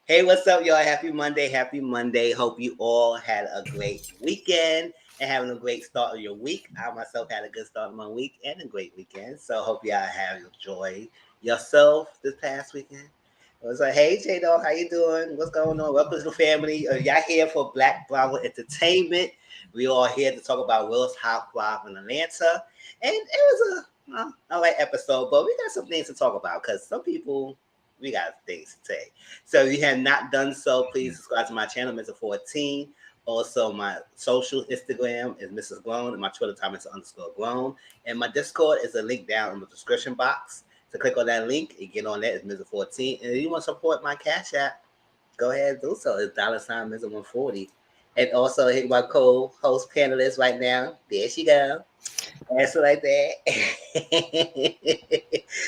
Hey, what's up, y'all? Happy Monday. Happy Monday. Hope you all had a great weekend and having a great start of your week. I myself had a good start of my week and a great weekend. So hope y'all have enjoyed yourself this past weekend. I was like, hey, J-Dog, how you doing? What's going on? Welcome to the family. Y'all here for Black Bravo Entertainment. We all here to talk about Will's Housewives in Atlanta. And it was a right episode, but we got some things to talk about because some people we got things to say. So if you have not done so, please subscribe to my channel, Mr. 14. Also, my social Instagram is Mrs. Grown, and my Twitter time is _grown. And my Discord is a link down in the description box. So click on that link and get on that. It's Mr. 14. And if you want to support my Cash App, go ahead and do so. It's $ Mr. 140. And also hit my co-host panelist right now. There she go. And so like that.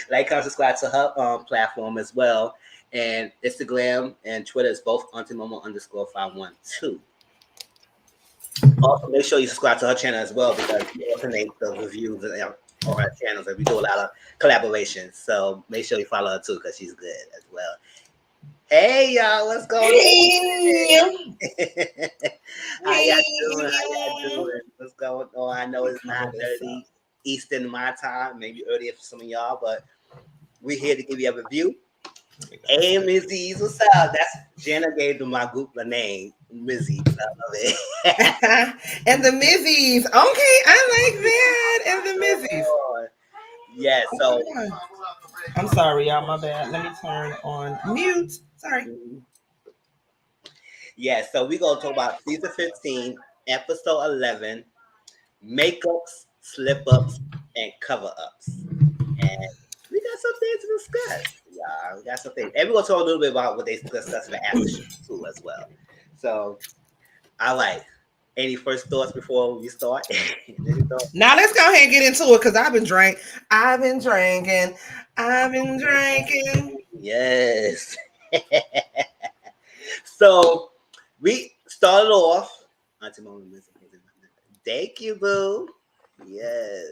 Like, comment, subscribe to her platform as well. And Instagram and Twitter is both AuntieMomo _512. Also, make sure you subscribe to her channel as well because we alternate the reviews on our channels and we do a lot of collaborations. So make sure you follow her too because she's good as well. Hey y'all, what's going on? How y'all doing? How y'all doing? What's going on? I know it's 9:30 Eastern my time, maybe earlier for some of y'all, but we're here to give you a review. Hey, Mizzy, what's up? That's Jenna gave to my group a name, Mizzy. I love it. And the Mizzies. Okay, I like that. And the Mizzies. Yeah, so I'm sorry, y'all. My bad. Let me turn on mute. Sorry. Yeah, so we're gonna talk about season 15, episode 11, makeups, slip ups, and cover ups. And we got some things to discuss. Yeah, we got something. And we're gonna talk a little bit about what they discussed in the after show too, as well. So, I like. Any first thoughts before we start? Any thoughts? Now let's go ahead and get into it because I've been drinking. I've been drinking. I've been drinking. Yes. So we started off. Auntie Mama missing. Thank you, boo. Yes.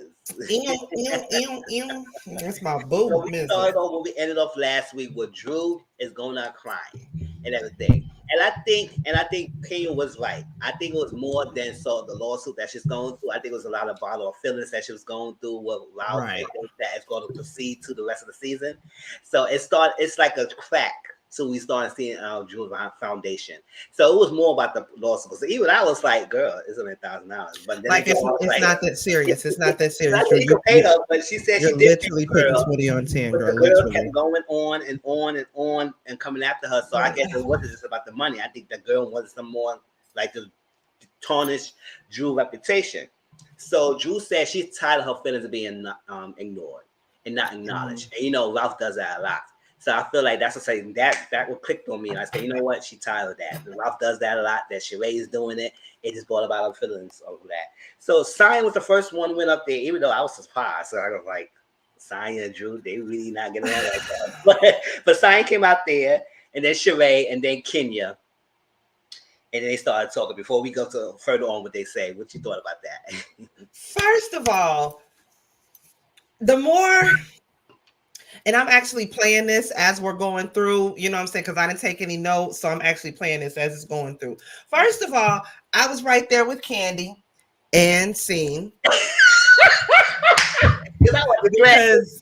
Ew, ew, ew, ew. That's my So boo we missing. started off when we ended off last week with Drew is going out crying and everything. And I think Kenya was right. I think it was more than so the lawsuit that she's going through. I think it was a lot of bottle of feelings that she was going through with Ralph Right. and things that is going to proceed to the rest of the season. So it's like a crack. So we started seeing Drew's foundation. So it was more about the lawsuit. So even I was like, girl, it's only $1,000. But then Like again, I was it's like, not that serious. It's not that I serious. think you can pay her, but she said she You're did pay literally the putting girl. 20 on 10, But the girl. girl Literally. kept going on and on and on and coming after her. So I guess it wasn't just about the money. I think the girl wanted some more like to tarnish Drew's reputation. So Drew said she's tired of her feelings of being ignored and not acknowledged. And Ralph does that a lot. So I feel like that's something that would clicked on me. And I said, you know what? She tired of that. Ralph does that a lot. That Sheree is doing it. It just brought about her feelings over that. So Cyan was the first one went up there, even though I was surprised. So I was like, Cyan and Drew, they really not getting on like that. But Cyan came out there, and then Sheree, and then Kenya. And then they started talking. Before we go to further on what they say, what you thought about that? First of all, the more, and I'm actually playing this as we're going through, you know what I'm saying? Because I didn't take any notes. So I'm actually playing this as it's going through. First of all, I was right there with Candy and Scene. Because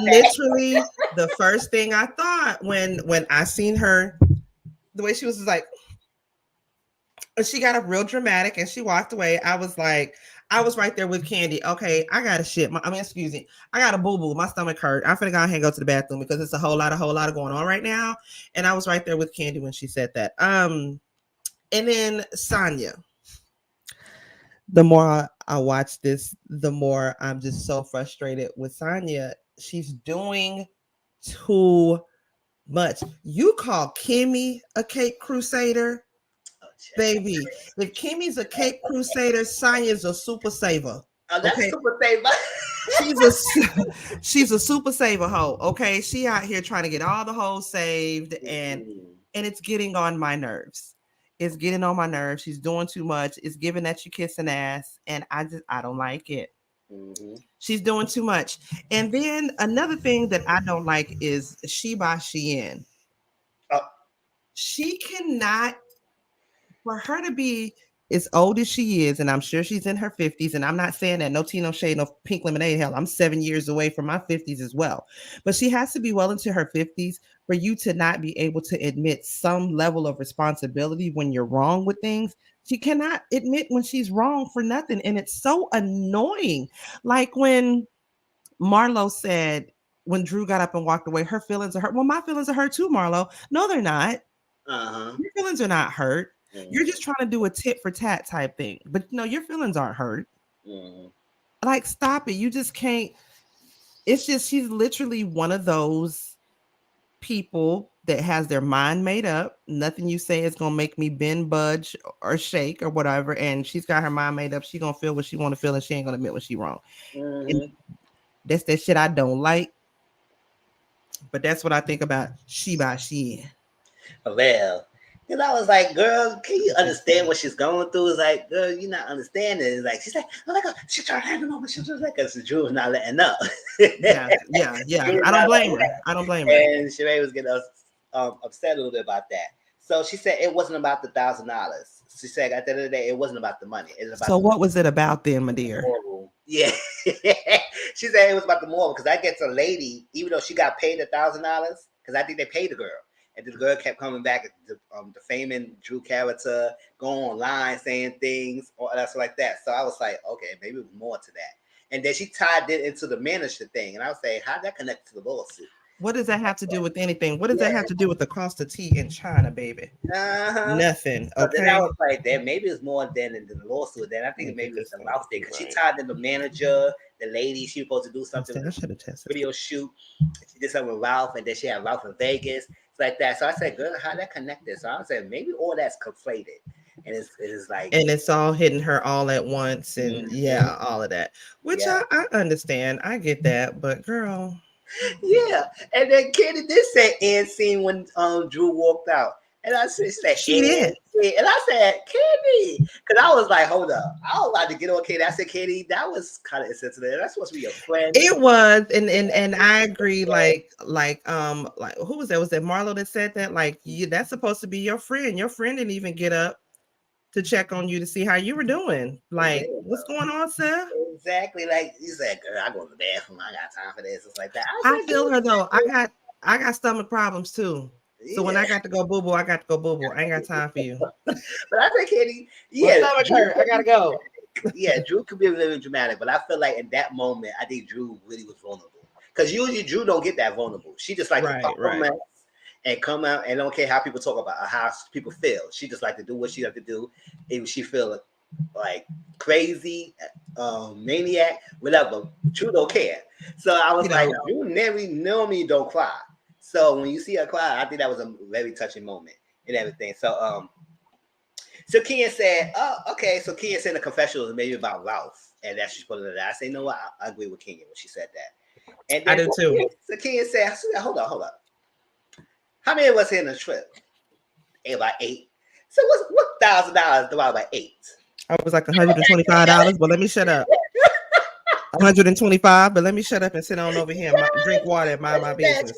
literally the first thing I thought when I seen her, the way she was like, she got up real dramatic and she walked away. I was like, I was right there with Candy. Okay, I got to shit. Excuse me. I got a boo-boo. My stomach hurt. I'm finna go ahead and go to the bathroom because it's a whole lot of going on right now. And I was right there with Candy when she said that. And then Sonya. The more I watch this, the more I'm just so frustrated with Sonya. She's doing too much. You call Kimmy a Cape Crusader? Baby, if Kimmy's a Cape Crusader, Sonya's a super saver. Oh, that's okay? super saver. she's a super saver hoe. Okay, she out here trying to get all the hoes saved, and it's getting on my nerves. It's getting on my nerves. She's doing too much. It's giving that you kissing ass, and I don't like it. Mm-hmm. She's doing too much. And then another thing that I don't like is she by Shein. She cannot, for her to be as old as she is, and I'm sure she's in her 50s, and I'm not saying that, no tea, no shade, no pink lemonade, hell, I'm 7 years away from my 50s as well. But she has to be well into her 50s for you to not be able to admit some level of responsibility when you're wrong with things. She cannot admit when she's wrong for nothing. And it's so annoying. Like when Marlo said, when Drew got up and walked away, her feelings are hurt. Well, my feelings are hurt too, Marlo. No, they're not. Your feelings are not hurt. You're just trying to do a tit for tat type thing. But no, your feelings aren't hurt. Like, stop it. You just can't. It's just, she's literally one of those people that has their mind made up. Nothing you say is gonna make me bend, budge, or shake or whatever. And she's got her mind made up. She's gonna feel what she want to feel, and she ain't gonna admit when she's wrong. And that's that shit I don't like. But that's what I think about she by she. Well, because I was like, girl, can you understand what she's going through? It's like, girl, you're not understanding. It's like, she's like, oh my God, she's trying to have a moment. She's like, because Drew was not letting up. yeah. I don't blame her. And Sheree was getting upset a little bit about that. So she said it wasn't about the $1,000. She said at the end of the day, it wasn't about the money. It was about so what was it about then, my dear? Moral. Yeah. She said it was about the moral because I guess a lady, even though she got paid $1,000, because I think they paid the girl. And the girl kept coming back, defaming Drew character, going online saying things, or that's like that. So I was like, okay, maybe it was more to that. And then she tied it into the manager thing. And I was saying, how'd that connect to the lawsuit? What does that have to do with anything? What does that have to do with the cost of tea in China, baby? Nothing. So okay. Then I was like, that maybe it's more than the lawsuit. Then I think maybe it's the Ralph thing because she tied in the manager the lady she was supposed to do something I should have tested. video shoot. She did something with Ralph, and then she had Ralph in Vegas. It's like that. So I said, girl, how that connected? So I said, maybe all that's conflated. And it's like, and it's all hitting her all at once, and yeah, all of that, which yeah. I understand. I get that, but girl, Yeah. And then Kenny did say end scene when Drew walked out. And I said, she said, she did. scene. And I said, Kenny. Because I was like, hold up. I was about to get on Kenny. I said, Kenny, that was kind of insensitive. That's supposed to be your friend. It was, and I agree. Like who was that? Was that Marlo that said that? Like, that's supposed to be your friend. Your friend didn't even get up to check on you to see how you were doing. Like, what's going on, sir? Exactly. Like you said, girl, I go to the bathroom. I got time for this. It's like that. I feel her though. I got stomach problems too. So when I got to go boo boo, I got to go boo boo. I ain't got time for you. But I think Kenny, My stomach hurt. I gotta go. Yeah, Drew could be a little dramatic, but I feel like in that moment, I think Drew really was vulnerable. Because usually Drew don't get that vulnerable. She just like to pop her mouth and come out and don't care how people talk about her, how people feel. She just like to do what she have to do. If she feel like crazy, maniac, whatever, Drew don't care. So I was like, Drew never normally don't cry. So when you see her cry, I think that was a very touching moment and everything. So Ken said, oh, okay. So Ken said the confessional was maybe about Ralph, and that she's putting it out. I say, no, I agree with Kenya when she said that. And then I do too. So Ken said, hold on. How many of us in the trip? About 8. So what $1,000 divided by 8? I was like $125, but let me shut up. 125, but let me shut up and sit on over here and drink water and mind my business.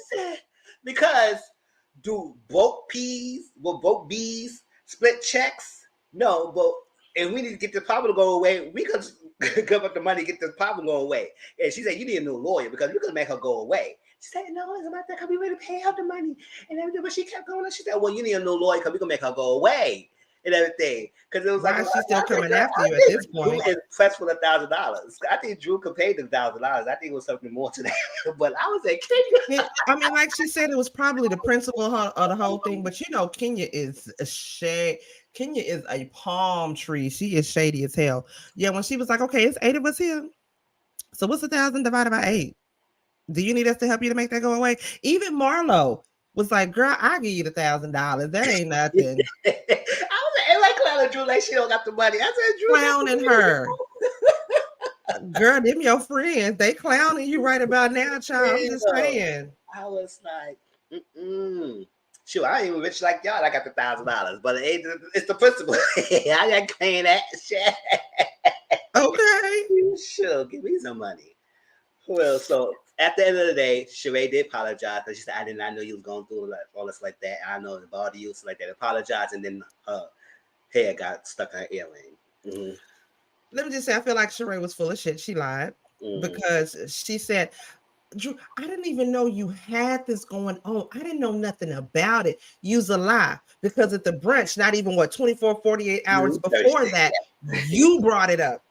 Because do broke bees split checks? No, but if we need to get the problem to go away, we could give up the money to get the problem to go away. And she said, you need a new lawyer because we could make her go away. She said, no, it's about that because we ready to pay her the money and everything. But she kept going. She said, well, you need a new lawyer because we can make her go away and everything. Because it was like, she's still coming after you at this point. Drew is pressed for $1,000. I think Drew could pay the $1,000. I think it was something more to that. But I was like, Kenya. I mean, like she said, it was probably the principle of the whole thing. But you know, Kenya is a shade. Kenya is a palm tree. She is shady as hell. Yeah, when she was like, okay, it's 8 of us here. So what's 1,000 divided by 8? Do you need us to help you to make that go away? Even Marlo was like, girl, I'll give you the $1,000. That ain't nothing. I was like, am I clowning Drew like she don't got the money? I said, Drew clowning her. Girl, them your friends. They clowning you right about now, child. I'm just saying. I was like, sure, I ain't even rich like y'all. I got the $1,000, but it's the principle. I ain't paying that shit. Okay. Sure, give me some money. Well, so at the end of the day, Sheree did apologize because she said, I did not know you was going through all this like that. I know it bothered you, so like that. Apologize, and then her hair got stuck in her earring. Mm-hmm. Let me just say, I feel like Sheree was full of shit. She lied because she said, Drew, I didn't even know you had this going on. I didn't know nothing about it. Use a lie because at the brunch, not even 24, 48 hours before that, you brought it up.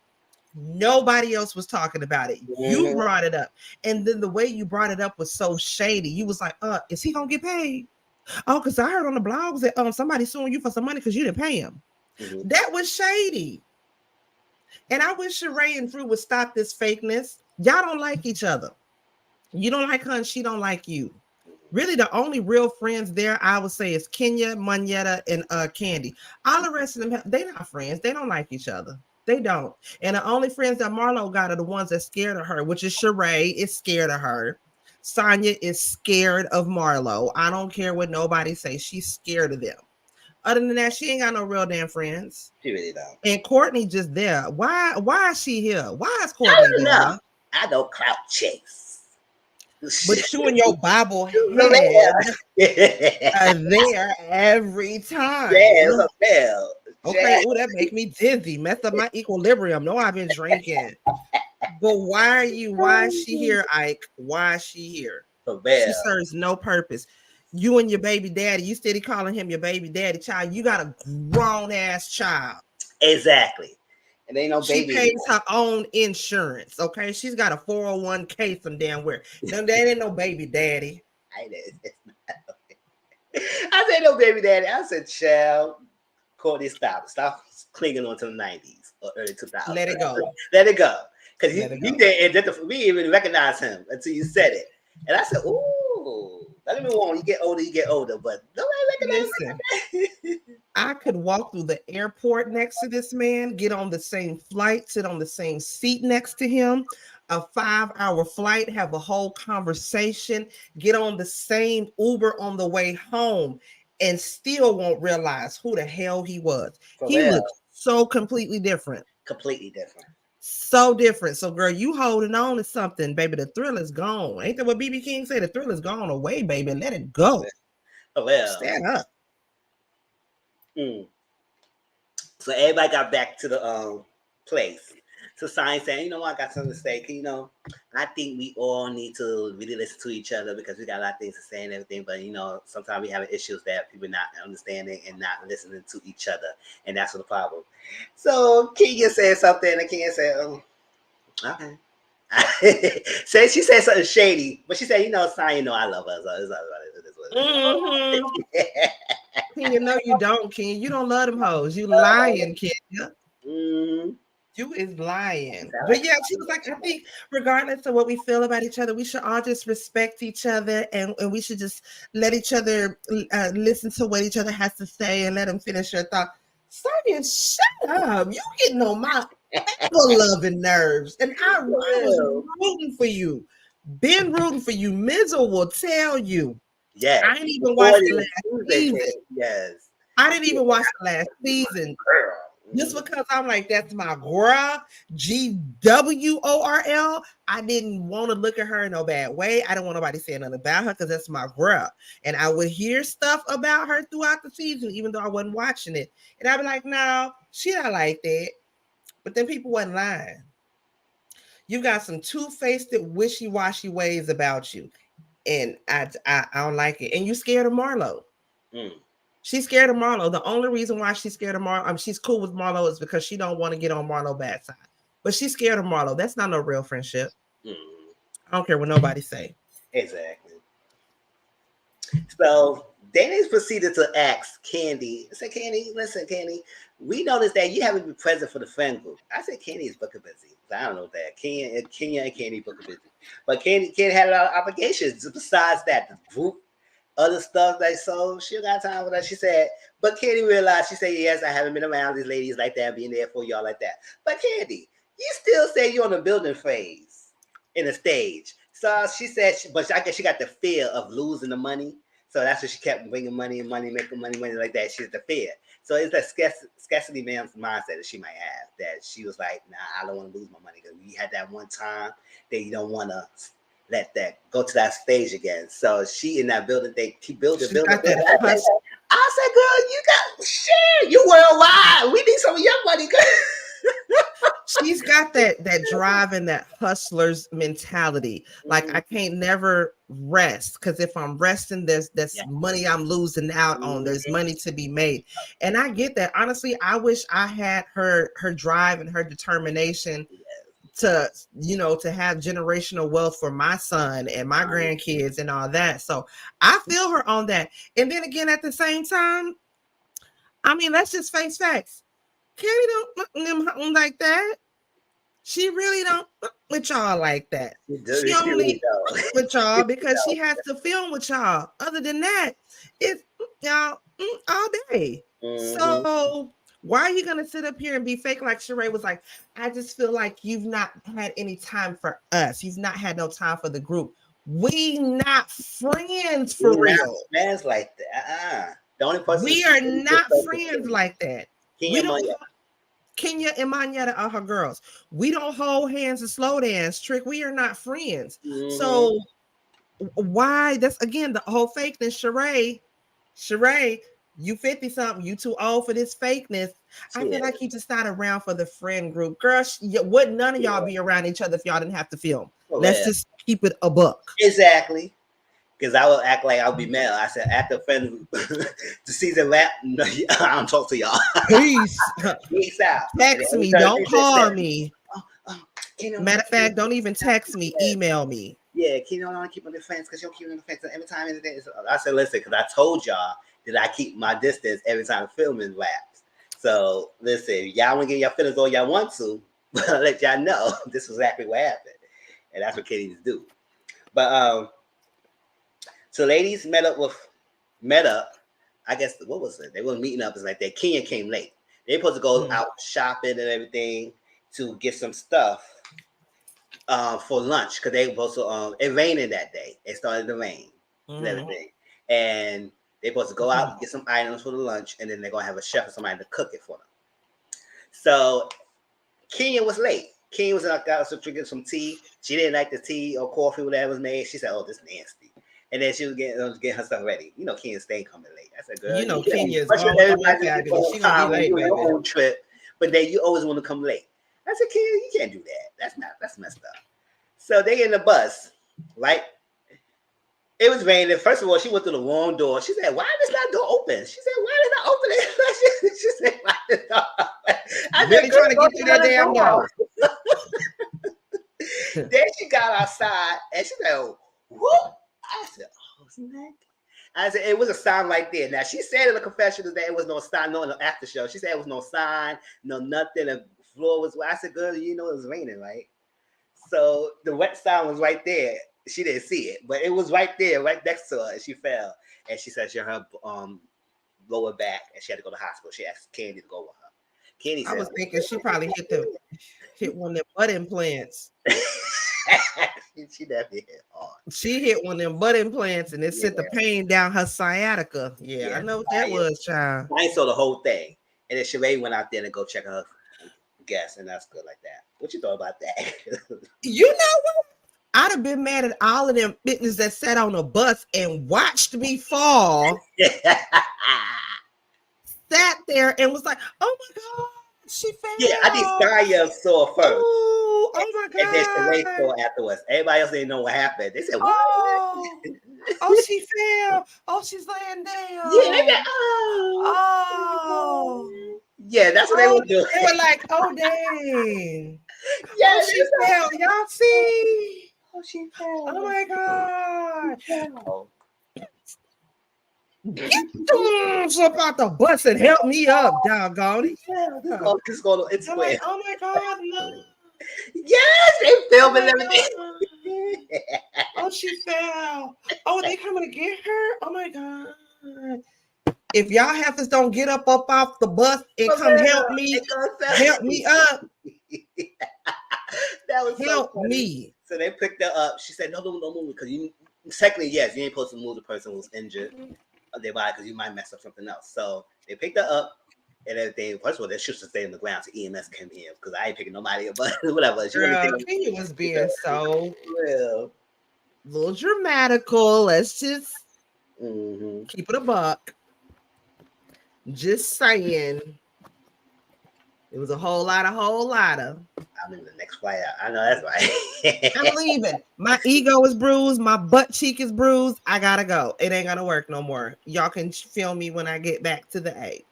Nobody else was talking about it. You brought it up. And then the way you brought it up was so shady. You was like, is he gonna get paid? Oh, because I heard on the blogs that somebody's suing you for some money because you didn't pay him. That was shady. And I wish Sheree and Drew would stop this fakeness. Y'all don't like each other. You don't like her and she don't like you. Really, the only real friends there, I would say, is Kenya, Moneta, and Candy. All the rest of them, they're not friends. They don't like each other. They don't. And the only friends that Marlo got are the ones that scared of her, which is Sheree is scared of her. Sonya is scared of Marlo. I don't care what nobody says. She's scared of them. Other than that, she ain't got no real damn friends. She really don't. And Courtney just there. Why is she here? Why is Courtney there? I don't clout chase. But you and your Bible head are there every time. Yeah, it's okay, oh, that make me dizzy. Mess up my equilibrium. No, I've been drinking. But why is she here, Ike? Why is she here? She serves no purpose. You and your baby daddy, you steady calling him your baby daddy child. You got a grown ass child. Exactly. And ain't no baby. She pays her own insurance. Okay, she's got a 401k some damn where. No, that ain't no baby daddy. I said no baby daddy. I said, child, Courtney, stop clinging on to the 90s or early 2000s. Let it go. Let it go. because Let it he go. didn't identify. We didn't even recognize him until you said it, and I said, "Ooh, let me wrong. You get older, you get older, but nobody Listen, recognized." I could walk through the airport next to this man, get on the same flight, sit on the same seat next to him, a 5-hour flight, have a whole conversation, get on the same Uber on the way home, and still won't realize who the hell he was. For He real, looked so completely different. completely different. So different. So, girl, you holding on to something, baby. The thrill is gone. Ain't that what BB King said? The thrill is gone away, baby. Let it go. For real. Stand up. Mm. So everybody got back to the place. So Sign saying, you know what, I got something to say. I think we all need to really listen to each other because we got a lot of things to say and everything. But sometimes we have issues that people not understanding and not listening to each other, and that's what the problem. So Kenya said something, and Kenya said, "Oh, okay." Said she said something shady, but she said, Sign, I love her. So it's all right. It is Mm-hmm. what it is. Kenya, no, you don't, Kenya. You don't love them hoes. You lying, Kenya. Mm, You is lying. sound But like yeah, she was like, I think regardless of what we feel about each other, we should all just respect each other and we should just let each other listen to what each other has to say and let them finish their thought. Sonia, shut up. You getting on my ever-loving nerves. And I was well. rooting for you. Been rooting for you. Mizzle will tell you. Yes, I didn't even watch before the the last Tuesday season. came, yes. I didn't Yeah, even watch the last season. girl. Just because I'm like, that's my girl, GWORL. I didn't want to look at her in no bad way. I don't want nobody saying nothing about her because that's my girl. And I would hear stuff about her throughout the season, even though I wasn't watching it. And I'd be like, no, she not like that. But then people wasn't lying. You got some two-faced, wishy-washy ways about you. And I don't like it. And you scared of Marlo. Mm. She's scared of Marlo. The only reason why she's scared of Marlo, she's cool with Marlo is because she don't want to get on Marlo's bad side. But she's scared of Marlo. That's not no real friendship. Mm. I don't care what nobody say. Exactly. So Danny's proceeded to ask Candy. I said, Candy, listen, Candy, we noticed that you haven't been present for the friend group. I said, Candy is book busy. I don't know that. Kenya and Candy book busy. But Candy had a lot of obligations besides that. The group, other stuff they sold. She got time for that. She said, but Candy realized, she said, yes, I haven't been around these ladies like that, being there for y'all like that. But Candy, you still say you're on the building phase in the stage. So she said, but I guess she got the fear of losing the money. So that's what she kept bringing money and money, making money like that. She's the fear. So it's that scarcity man's mindset that she might have, that she was like, nah, I don't want to lose my money because we had that one time that you don't want to let that go to that stage again. So she in that building, they keep building. She got that hustle. I said, girl, you got shit. You worldwide. We need some of your money. She's got that drive and that hustler's mentality. Like I can't never rest because if I'm resting, there's money I'm losing out on. There's money to be made, and I get that. Honestly, I wish I had her drive and her determination to to have generational wealth for my son and my grandkids and all that. So I feel her on that. And then again, at the same time, I mean, let's just face facts. Kenny don't like that. She really don't with y'all like that. She only with y'all because she has to film with y'all. Other than that, it's y'all all day. So why are you gonna sit up here and be fake like Sheree was like, I just feel like you've not had any time for us. You've not had no time for the group. We not friends for real. Friends like that. The only person We are not friends like that. We don't. Kenya and Manetta are her girls. We don't hold hands and slow dance. Trick, we are not friends. So why? That's again the whole fakeness. Sheree, you 50 something. You too old for this fakeness. I feel like you just not around for the friend group. Girl, would none of y'all be around each other if y'all didn't have to film? Let's just keep it a buck. Exactly. Because I will act like I'll be mad. I said, after friend the season wrap, no, I don't talk to y'all. Peace. Peace out. Text me. Don't call me. Matter of fact, don't even text me. Email me. Yeah, you don't keep on the fence because you don't keep on the fence every time. I said, listen, because I told y'all that I keep my distance every time filming wraps. So listen, y'all want to get your feelings all y'all want to. but I'll let y'all know this is exactly what happened. And that's what kitties do. But so ladies met up. I guess what was it? They were meeting up. It's like that. Kenya came late. They supposed to go Mhm. out shopping and everything to get some stuff for lunch because they were supposed to. It raining that day. It started to rain and Mhm. everything, and they supposed to go out and get some items for the lunch, and then they're gonna have a chef or somebody to cook it for them. So Kenya was late. Kenya was out there drinking some tea. She didn't like the tea or coffee, whatever was made. She said, "Oh, this nasty." And then she was getting her stuff ready. You know, Kenya staying coming late. I said, "Girl, You know, you can't Kenya is pressure always everybody to get fabulous. on She gonna be time when late, you're on baby. your own trip, but then you always want to come late." I said, "Kenya, you can't do that. That's messed up." So they get in the bus, right? It was raining. First of all, she went through the wrong door. She said, "Why is that door open?" She said, "Why did I open it?" she said, "Why did I open it?" I said, Really "Girl, trying to go get to through the that other damn door." door. Then she got outside and she said, "Whoop." I said, "Oh, snap." I said, "It was a sign right there." Now, she said in the confession that it was no sign, no, in the after show. She said it was no sign, no nothing. The floor was wet. I said, "Girl, you know it was raining, right?" So the wet sign was right there. She didn't see it, but it was right there, right next to her. And she fell. And she said she hurt her lower back and she had to go to the hospital. She asked Candy to go with her. Candy I said, was thinking she probably hit one of them butt implants. she definitely hit hard. She hit one of them butt implants and it Yeah, sent the pain down her sciatica. Yeah, I yeah. know what that was, child. I saw the whole thing. And then Sheree went out there to go check her guest, and that's good like that. What you thought about that? You know what? I'd have been mad at all of them fitness that sat on a bus and watched me fall, yeah, sat there and was like, "Oh my god, she I think fell! Saya saw first. Oh my And then Sheree god! saw afterwards. Everybody else didn't know what happened. They said, "What?" Oh, oh, she fell! Oh, she's laying Yeah, they said, down! "Oh." Oh, Yeah, that's what they oh, were doing. they were like, "Oh dang! Yeah, Oh, they she said, fell! Y'all see? "Oh, she Oh fell. my god!" She fell." Get the up out the bus and help me up, doggone She it. fell. Yeah. This go to I'm like, Instagram. oh my god, no. Yes, they Oh filming my god. everything. Oh, she fell. Oh, they coming to get her? Oh my god. If y'all heifers don't get up off the bus and For come real. They help gonna me up, that was so help funny. me. So they picked her up. She said, "No, no, no, move," because you technically, yes, you ain't supposed to move the person who's injured of their body because you might mess up something else. So they picked her up and everything. First of all, they should stay on the ground so EMS came in because I ain't picking nobody up, but whatever. She wanted to Girl, take Kenya was being so real. little dramatical. Let's just Mm-hmm. keep it a buck. Just saying. It was a whole lot of. I'm in the next flight out. I know that's right. I'm leaving. My ego is bruised. My butt cheek is bruised. I gotta go. It ain't gonna work no more. Y'all can film me when I get back to the A.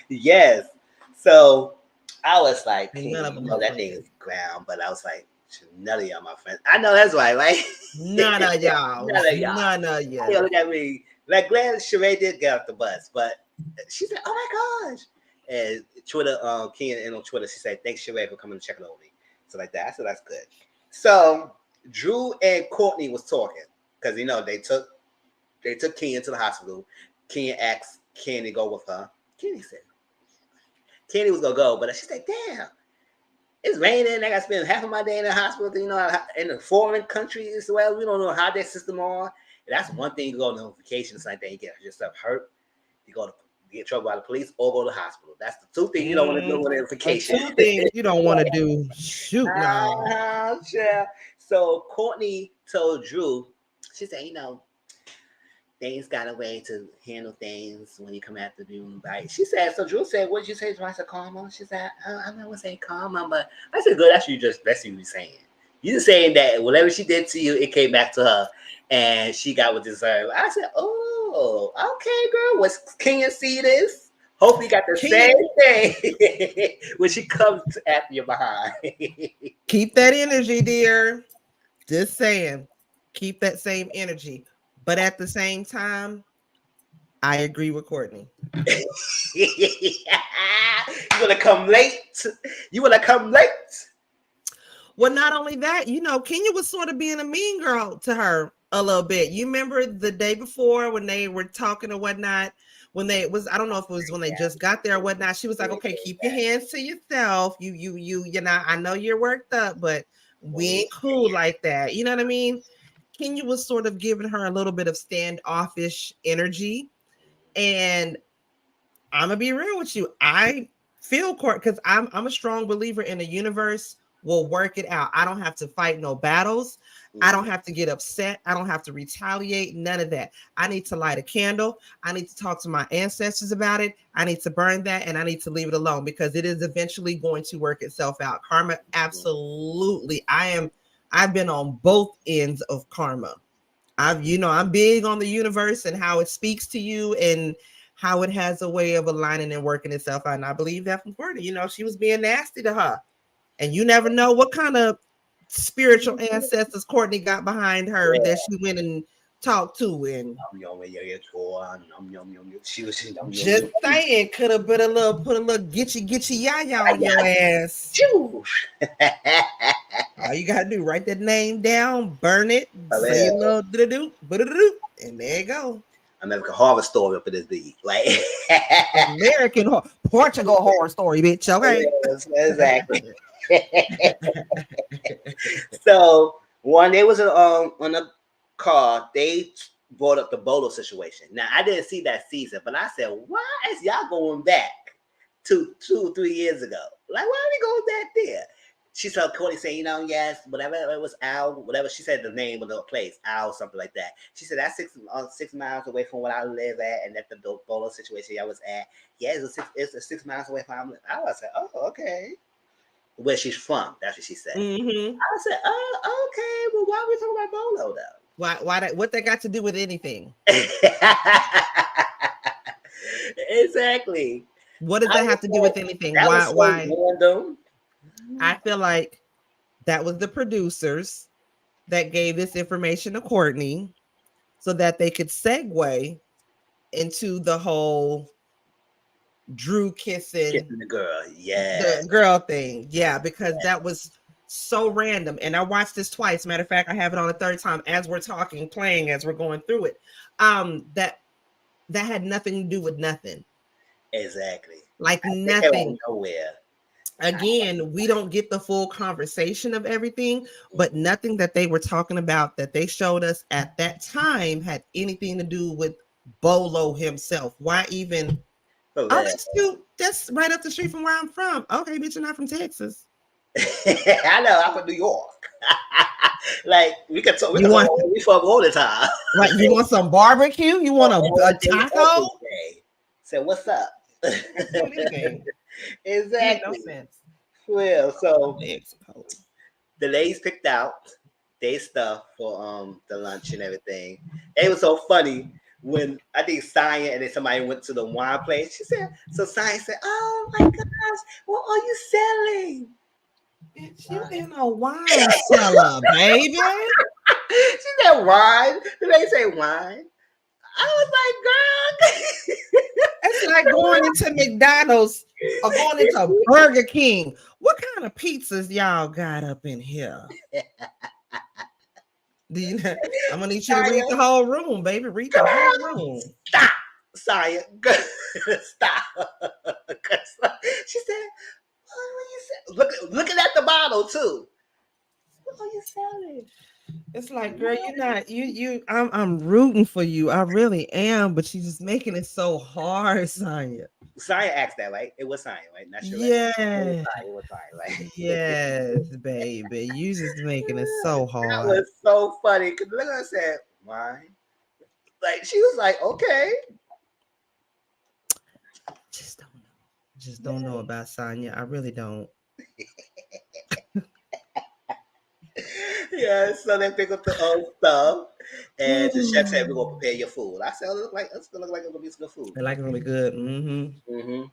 Yes. So I was like, None of you them know, are that thing playing. is ground, but I was like, none of y'all, my friends. I know that's right, right? None of y'all. None of y'all. None of Yo, you. look at me. Like, glad Sheree did get off the bus, but she said, "Oh my gosh!" And Twitter, Ken, and on Twitter, she said, "Thanks, Sheree, for coming to check it over me." So like that. I said, "That's good." So Drew and Courtney was talking because they took Ken to the hospital. Ken asked Ken to go with her. Kenny said Kenny was gonna go, but she said, "Damn, it's raining. I got to spend half of my day in the hospital. You know, in a foreign country as well. We don't know how their system are. And that's one thing. You go on vacation, like that, you get yourself hurt. You go to get in trouble by the police or go to the hospital. That's the two things you don't want to do on a The vacation. two things you don't want to do. Shoot, no. Yeah. So Courtney told Drew, she said, things got a way to handle things when you come after Drew, right? She said, so Drew said, what'd you say? I said, karma. She said, I'm not going to say karma, but I said, good. That's what you're saying. You're saying that whatever she did to you, it came back to her and she got what deserved. I said, oh, okay, girl. Can you see this? Hopefully you got the same thing when she comes after you behind. Keep that energy, dear. Just saying. Keep that same energy. But at the same time, I agree with Courtney. You wanna come late? You wanna come late? Well, not only that, Kenya was sort of being a mean girl to her a little bit. You remember the day before when they were talking or whatnot, when they was, I don't know if it was when they just got there or whatnot. She was like, okay, keep your hands to yourself. I know you're worked up, but we ain't cool like that. You know what I mean? Kenya was sort of giving her a little bit of standoffish energy. And I'm gonna be real with you. I feel court because I'm a strong believer in the universe will work it out. I don't have to fight no battles. I don't have to get upset. I don't have to retaliate. None of that. I need to light a candle. I need to talk to my ancestors about it. I need to burn that and I need to leave it alone because it is eventually going to work itself out. Karma, absolutely. I've been on both ends of karma. I'm big on the universe and how it speaks to you and how it has a way of aligning and working itself out. And I believe that from Courtney. She was being nasty to her. And you never know what kind of spiritual ancestors Courtney got behind her that she went and talked to. And just saying, could have put a little gitchy yaya on your ass. All you gotta do, write that name down, burn it, say a little do, and there you go. American Horror Story up in this beat, like Portugal Horror Story, bitch. Okay, yes, exactly. So one day was on a car, they brought up the Bolo situation. Now I didn't see that season, but I said, why is y'all going back to 3 years ago? Like, why are we going back there? She saw Courtney say, yes, whatever it was, Al, whatever she said the name of the place, Al, something like that. She said that's 6 miles away from where I live at, and at the Bolo situation I was at. Yeah, it's 6 miles away from. I was like, oh, okay. Where she's from, that's what she said. Mm-hmm. I said, oh, okay. Well, why are we talking about Bolo though? Why? What that got to do with anything? Exactly. What does that have to do with anything? That Why? was so Why? random. I feel like that was the producers that gave this information to Courtney so that they could segue into the whole Drew kissing the girl, the girl thing. Yeah, because that was so random. And I watched this twice. Matter of fact, I have it on a third time as we're talking, playing as we're going through it. That had nothing to do with nothing. Exactly. Like nothing. Nowhere. Again, we don't get the full conversation of everything, but nothing that they were talking about that they showed us at that time had anything to do with Bolo himself. Why even? Oh, that's cute. That's right up the street from where I'm from. Okay, bitch, you're not from Texas. I know, I'm from New York. Like we can talk. We from all the time. Like you want some barbecue? You want a taco? So what's up? Exactly. No sense. Well, so the ladies picked out their stuff for the lunch and everything. It was so funny when I think Cyan and then somebody went to the wine place. She said, so Cyan said, "Oh my gosh, what are you selling?" Bitch, you in a wine cellar, baby. She said wine. Did they say wine? I was like, girl. It's like going into McDonald's or going into Burger King. What kind of pizzas y'all got up in here? I'm gonna need you to read the whole room, baby. Read the whole room. Stop, Saya. Stop. She said, "What are you selling?" Looking at the bottle too. What are you selling? It's like, girl, you're not you. I'm rooting for you. I really am, but she's just making it so hard, Sonya. Saya asked that, right? It was Saya, right? Not sure. Yeah. It was Saya, right? Yes, baby. You just making it so hard. That was so funny. Because look, I said, why? Like she was like, okay. Just don't know about Sonya. I really don't. Yeah, so they pick up the old stuff, and the chef said, "We're gonna prepare your food." I said, "It's gonna look like it's gonna be some good food." I like it really good. Mm-hmm.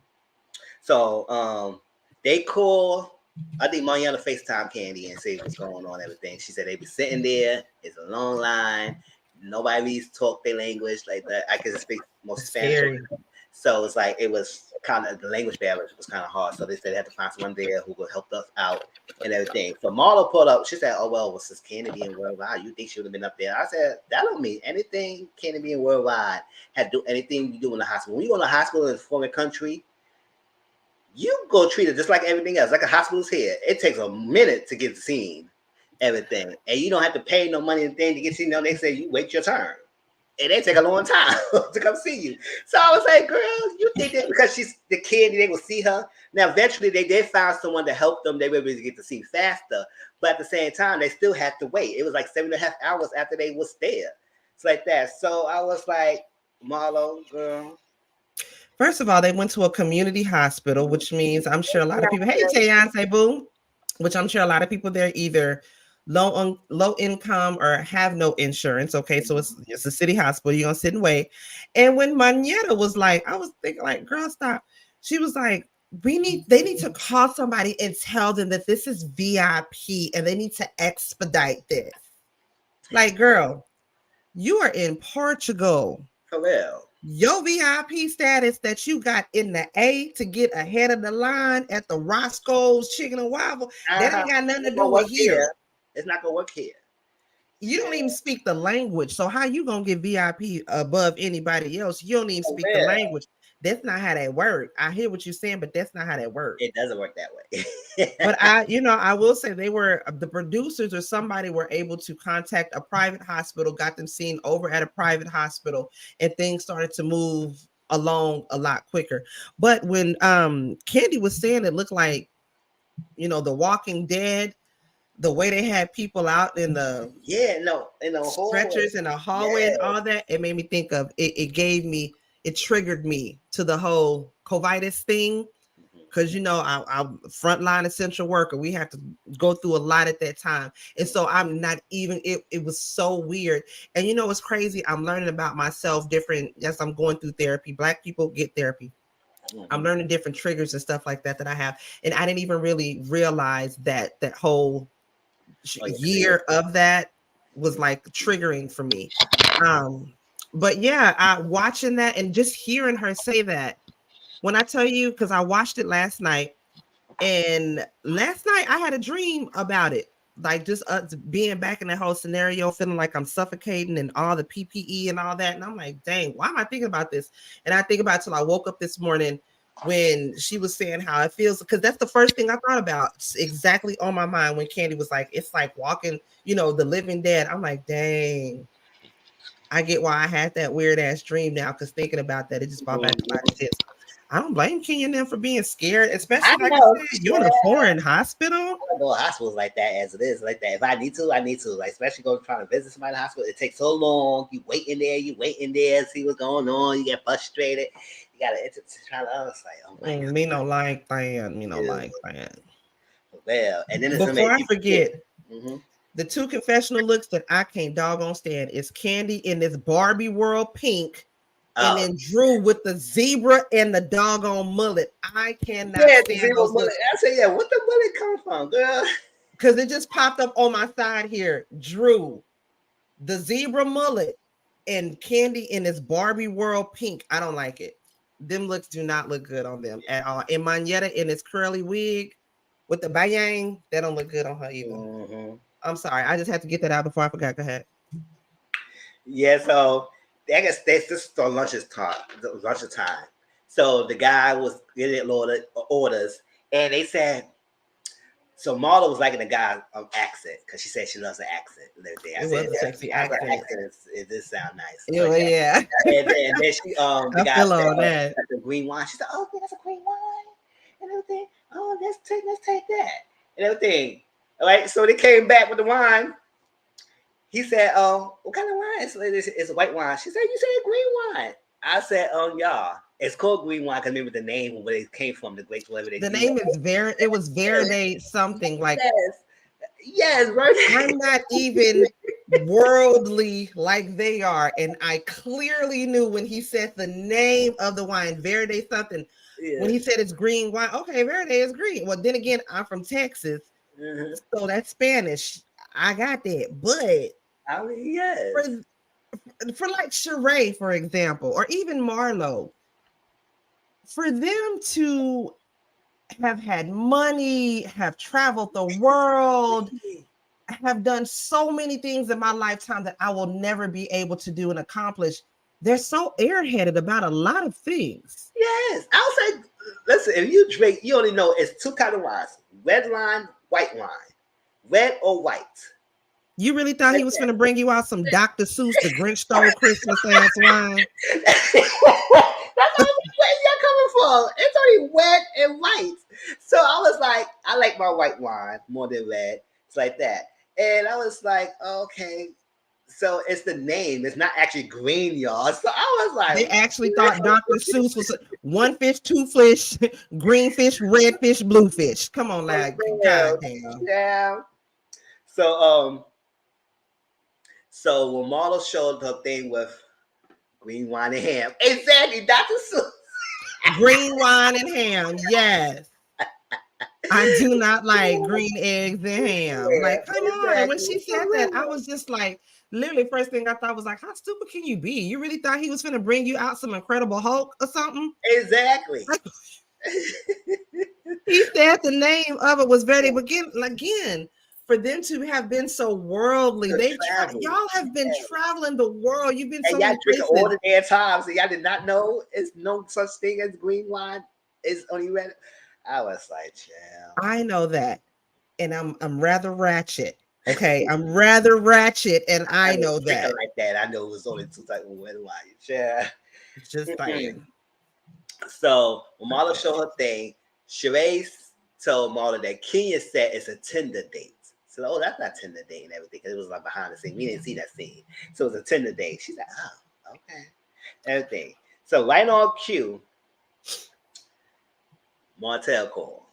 So, they call. I think Mariana FaceTime Candy and say what's going on, everything. She said they be sitting there. It's a long line. nobody really talk their language like that. I can speak most Spanish. Scary. So it's like it was kind of the language barrier was kind of hard. So they said they had to find someone there who would help us out and everything. So Marlo pulled up. She said, "Oh well, was this Candy being worldwide? You think she would have been up there?" I said, "That don't mean anything. Candy being worldwide had to do anything you do in the hospital. When you go to the hospital in a foreign country, you go treat it just like everything else. Like a hospital's here. It takes a minute to get seen, everything, and you don't have to pay no money and thing to get seen. No, they say you wait your turn." And they take a long time to come see you. So I was like, girl, you think that because she's the kid, they will see her. Now, eventually, they did find someone to help them. They were able to get to see faster. But at the same time, they still had to wait. It was like 7.5 hours after they was there. It's like that. So I was like, Marlo, girl. First of all, they went to a community hospital, which means I'm sure a lot of people, hey, Tayon, say boo, which I'm sure a lot of people there either low income or have no insurance. Okay, so it's a city hospital. You're gonna sit and wait. And when Manetta was like, I was thinking like, girl, stop. She was like, they need to call somebody and tell them that this is VIP and they need to expedite this. Like, girl, you are in Portugal. For real. Your VIP status that you got in the A to get ahead of the line at the Roscoe's Chicken and Waffle, that ain't got nothing to do with here. It's not gonna work here. You don't even speak the language. So how you gonna get VIP above anybody else? You don't even speak the language. That's not how that works. I hear what you're saying, but that's not how that works. It doesn't work that way. But I will say the producers or somebody were able to contact a private hospital, got them seen over at a private hospital, and things started to move along a lot quicker. But when Candy was saying it looked like, The Walking Dead, the way they had people out in the stretchers in the hallway and all that, it made me think of it. It triggered me to the whole COVIDus thing. Because I'm frontline essential worker. We have to go through a lot at that time. And so I'm not even, it was so weird. And it's crazy. I'm learning about myself different as I'm going through therapy. Black people get therapy. I'm learning different triggers and stuff like that I have. And I didn't even really realize that whole year of that was like triggering for me. But yeah, watching that and just hearing her say that, when I tell you, because I watched it last night, and last night I had a dream about it, like just being back in the whole scenario, feeling like I'm suffocating and all the PPE and all that. And I'm like, dang, why am I thinking about this? And I think about it till I woke up this morning when she was saying how it feels, because that's the first thing I thought about. It's exactly on my mind when Candy was like, it's like walking, the living dead. I'm like, dang. I get why I had that weird ass dream now, because thinking about that, it just brought back a lot of shit. I don't blame Kenya now for being scared, especially like I said, you're in a foreign hospital. I don't go to hospitals like that as it is, like that. If I need to, I need to. Like, especially going trying to visit somebody in the hospital, it takes so long. You waiting there, see what's going on. You get frustrated. You gotta try to. I was like, oh my God. Me no like that. Well, and then before I forget, the two confessional looks that I can't doggone stand is Candy in this Barbie world pink. And then Drew with the zebra and the doggone mullet. I cannot stand those looks. I say, yeah, what the mullet come from, girl? Because it just popped up on my side here. Drew, the zebra mullet, and Candy in this Barbie world pink. I don't like it. Them looks do not look good on them at all. And Manetta in this curly wig with the bayang, that don't look good on her either. I'm sorry. I just had to get that out before I forgot. Go ahead. Yeah, so I guess this is lunch time. So the guy was getting orders, and they said, so Marla was liking the guy's accent because she said she loves the accent. It was a sexy accent. It did sound nice. Yeah. And then she the guy said, the green wine. She said, "Oh, that's a green wine," and everything. Oh, let's take that and everything. All right. So they came back with the wine. He said, "Oh, what kind of wine?" It's a white wine. She said, "You said green wine." I said, y'all, it's called green wine because remember the name where it came from, the grapes, whatever they. The name is it was Verde something like. Yes, right. I'm not even worldly like they are, and I clearly knew when he said the name of the wine, Verde something. Yeah. When he said it's green wine, okay, Verde is green. Well, then again, I'm from Texas, so that's Spanish. I got that, but I mean, yes. for like Sheree, for example, or even Marlo, for them to have had money, have traveled the world, have done so many things in my lifetime that I will never be able to do and accomplish. They're so airheaded about a lot of things. Yes. I'll say, listen, if you drink, you only know it's two kind of wines: red wine, white wine. Red or white. You really thought he was going to bring you out some Dr. Seuss, the Grinch Stole Christmas ass wine? That's all where you're coming from. It's only red and white. So I was like, I like my white wine more than red. It's like that. And I was like, okay. So it's the name. It's not actually green, y'all. So I was like, they actually thought Dr. Seuss was one fish, two fish, green fish, red fish, blue fish. Come on, lad. God damn. Yeah. So when Marlo showed her thing with green wine and ham, exactly, Dr. Seuss. Green wine and ham, yes. I do not like green eggs and ham. Yeah, like, come on. exactly. And when she said that, I was just like, literally, first thing I thought was like, how stupid can you be? You really thought he was going to bring you out some Incredible Hulk or something? Exactly. He said the name of it was very again for them to have been so worldly. Y'all have been traveling the world. You've been and so y'all many drinking places. all the damn time, so y'all did not know it's no such thing as green wine. It's only red. I was like, yeah. I know that, and I'm rather ratchet. Okay, I'm rather ratchet, and I know that. Like that, I know it was only two types of red wine. Yeah, just saying. So when Marla showed her thing, Sheree told Marla that Kenya said it's a Tinder date. So, oh, that's not Tinder date and everything, because it was like behind the scene. We didn't see that scene. So it was a Tinder date. She's like, oh, okay. Everything. So right on cue, Martell called.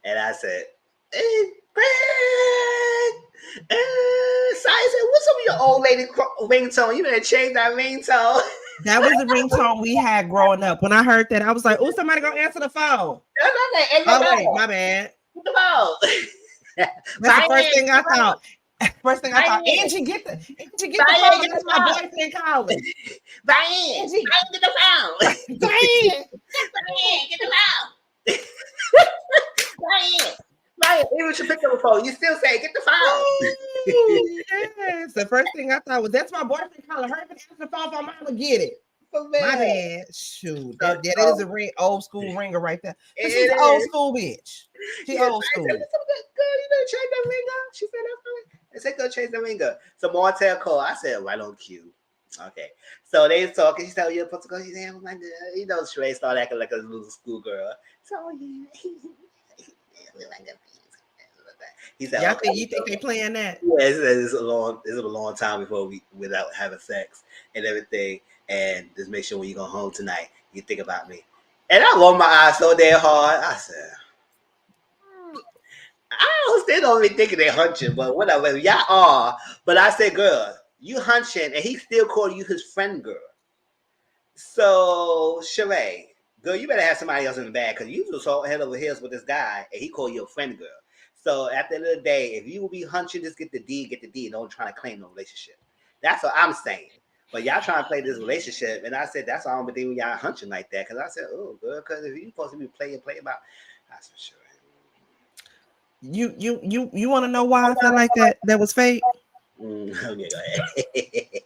And I said, hey, Greg. So I said, what's up with your old lady ringtone? You better change that ringtone. That was the ringtone we had growing up. When I heard that, I was like, oh, somebody gonna answer the phone. Oh, wait, my bad. Come on. That's the first thing I thought. First thing I thought, Angie, get the phone. That's my boyfriend calling. Diane, get the phone. Diane, get the phone. Diane, even if you pick up the phone, you still say, get the phone. Yes. The first thing I thought was, that's my boyfriend calling. Hurry up and answer the phone for mama get it. My bad. Shoot. That is a old school ringer right there. But she's an old school bitch. She old school. Girl, you better change that ringer. She said, that's fine. I said, go change the ringer. So Martell called. I said, right on cue. Okay. So they was talking. She said, you're supposed to go. She said, oh my God. You know, Sheree started acting like a little schoolgirl. So, he said, you think they playing that? Yeah, it's a long time before without having sex and everything. And just make sure when you go home tonight, you think about me. And I rolled my eyes so damn hard. I said, I still don't be thinking they're hunching, but whatever. Y'all are. But I said, girl, you hunching, and he still called you his friend, girl. So, Sheree, girl, you better have somebody else in the bag, because you was all head over heels with this guy, and he called you a friend, girl. So at the end of the day, if you will be hunching, just get the D, don't try to claim no relationship. That's what I'm saying. But y'all trying to play this relationship, and I said that's all I'm doing when y'all hunching like that. Because I said, oh, girl, because if you supposed to be play about, that's for sure. You want to know why I felt like that was fake? Okay, go ahead.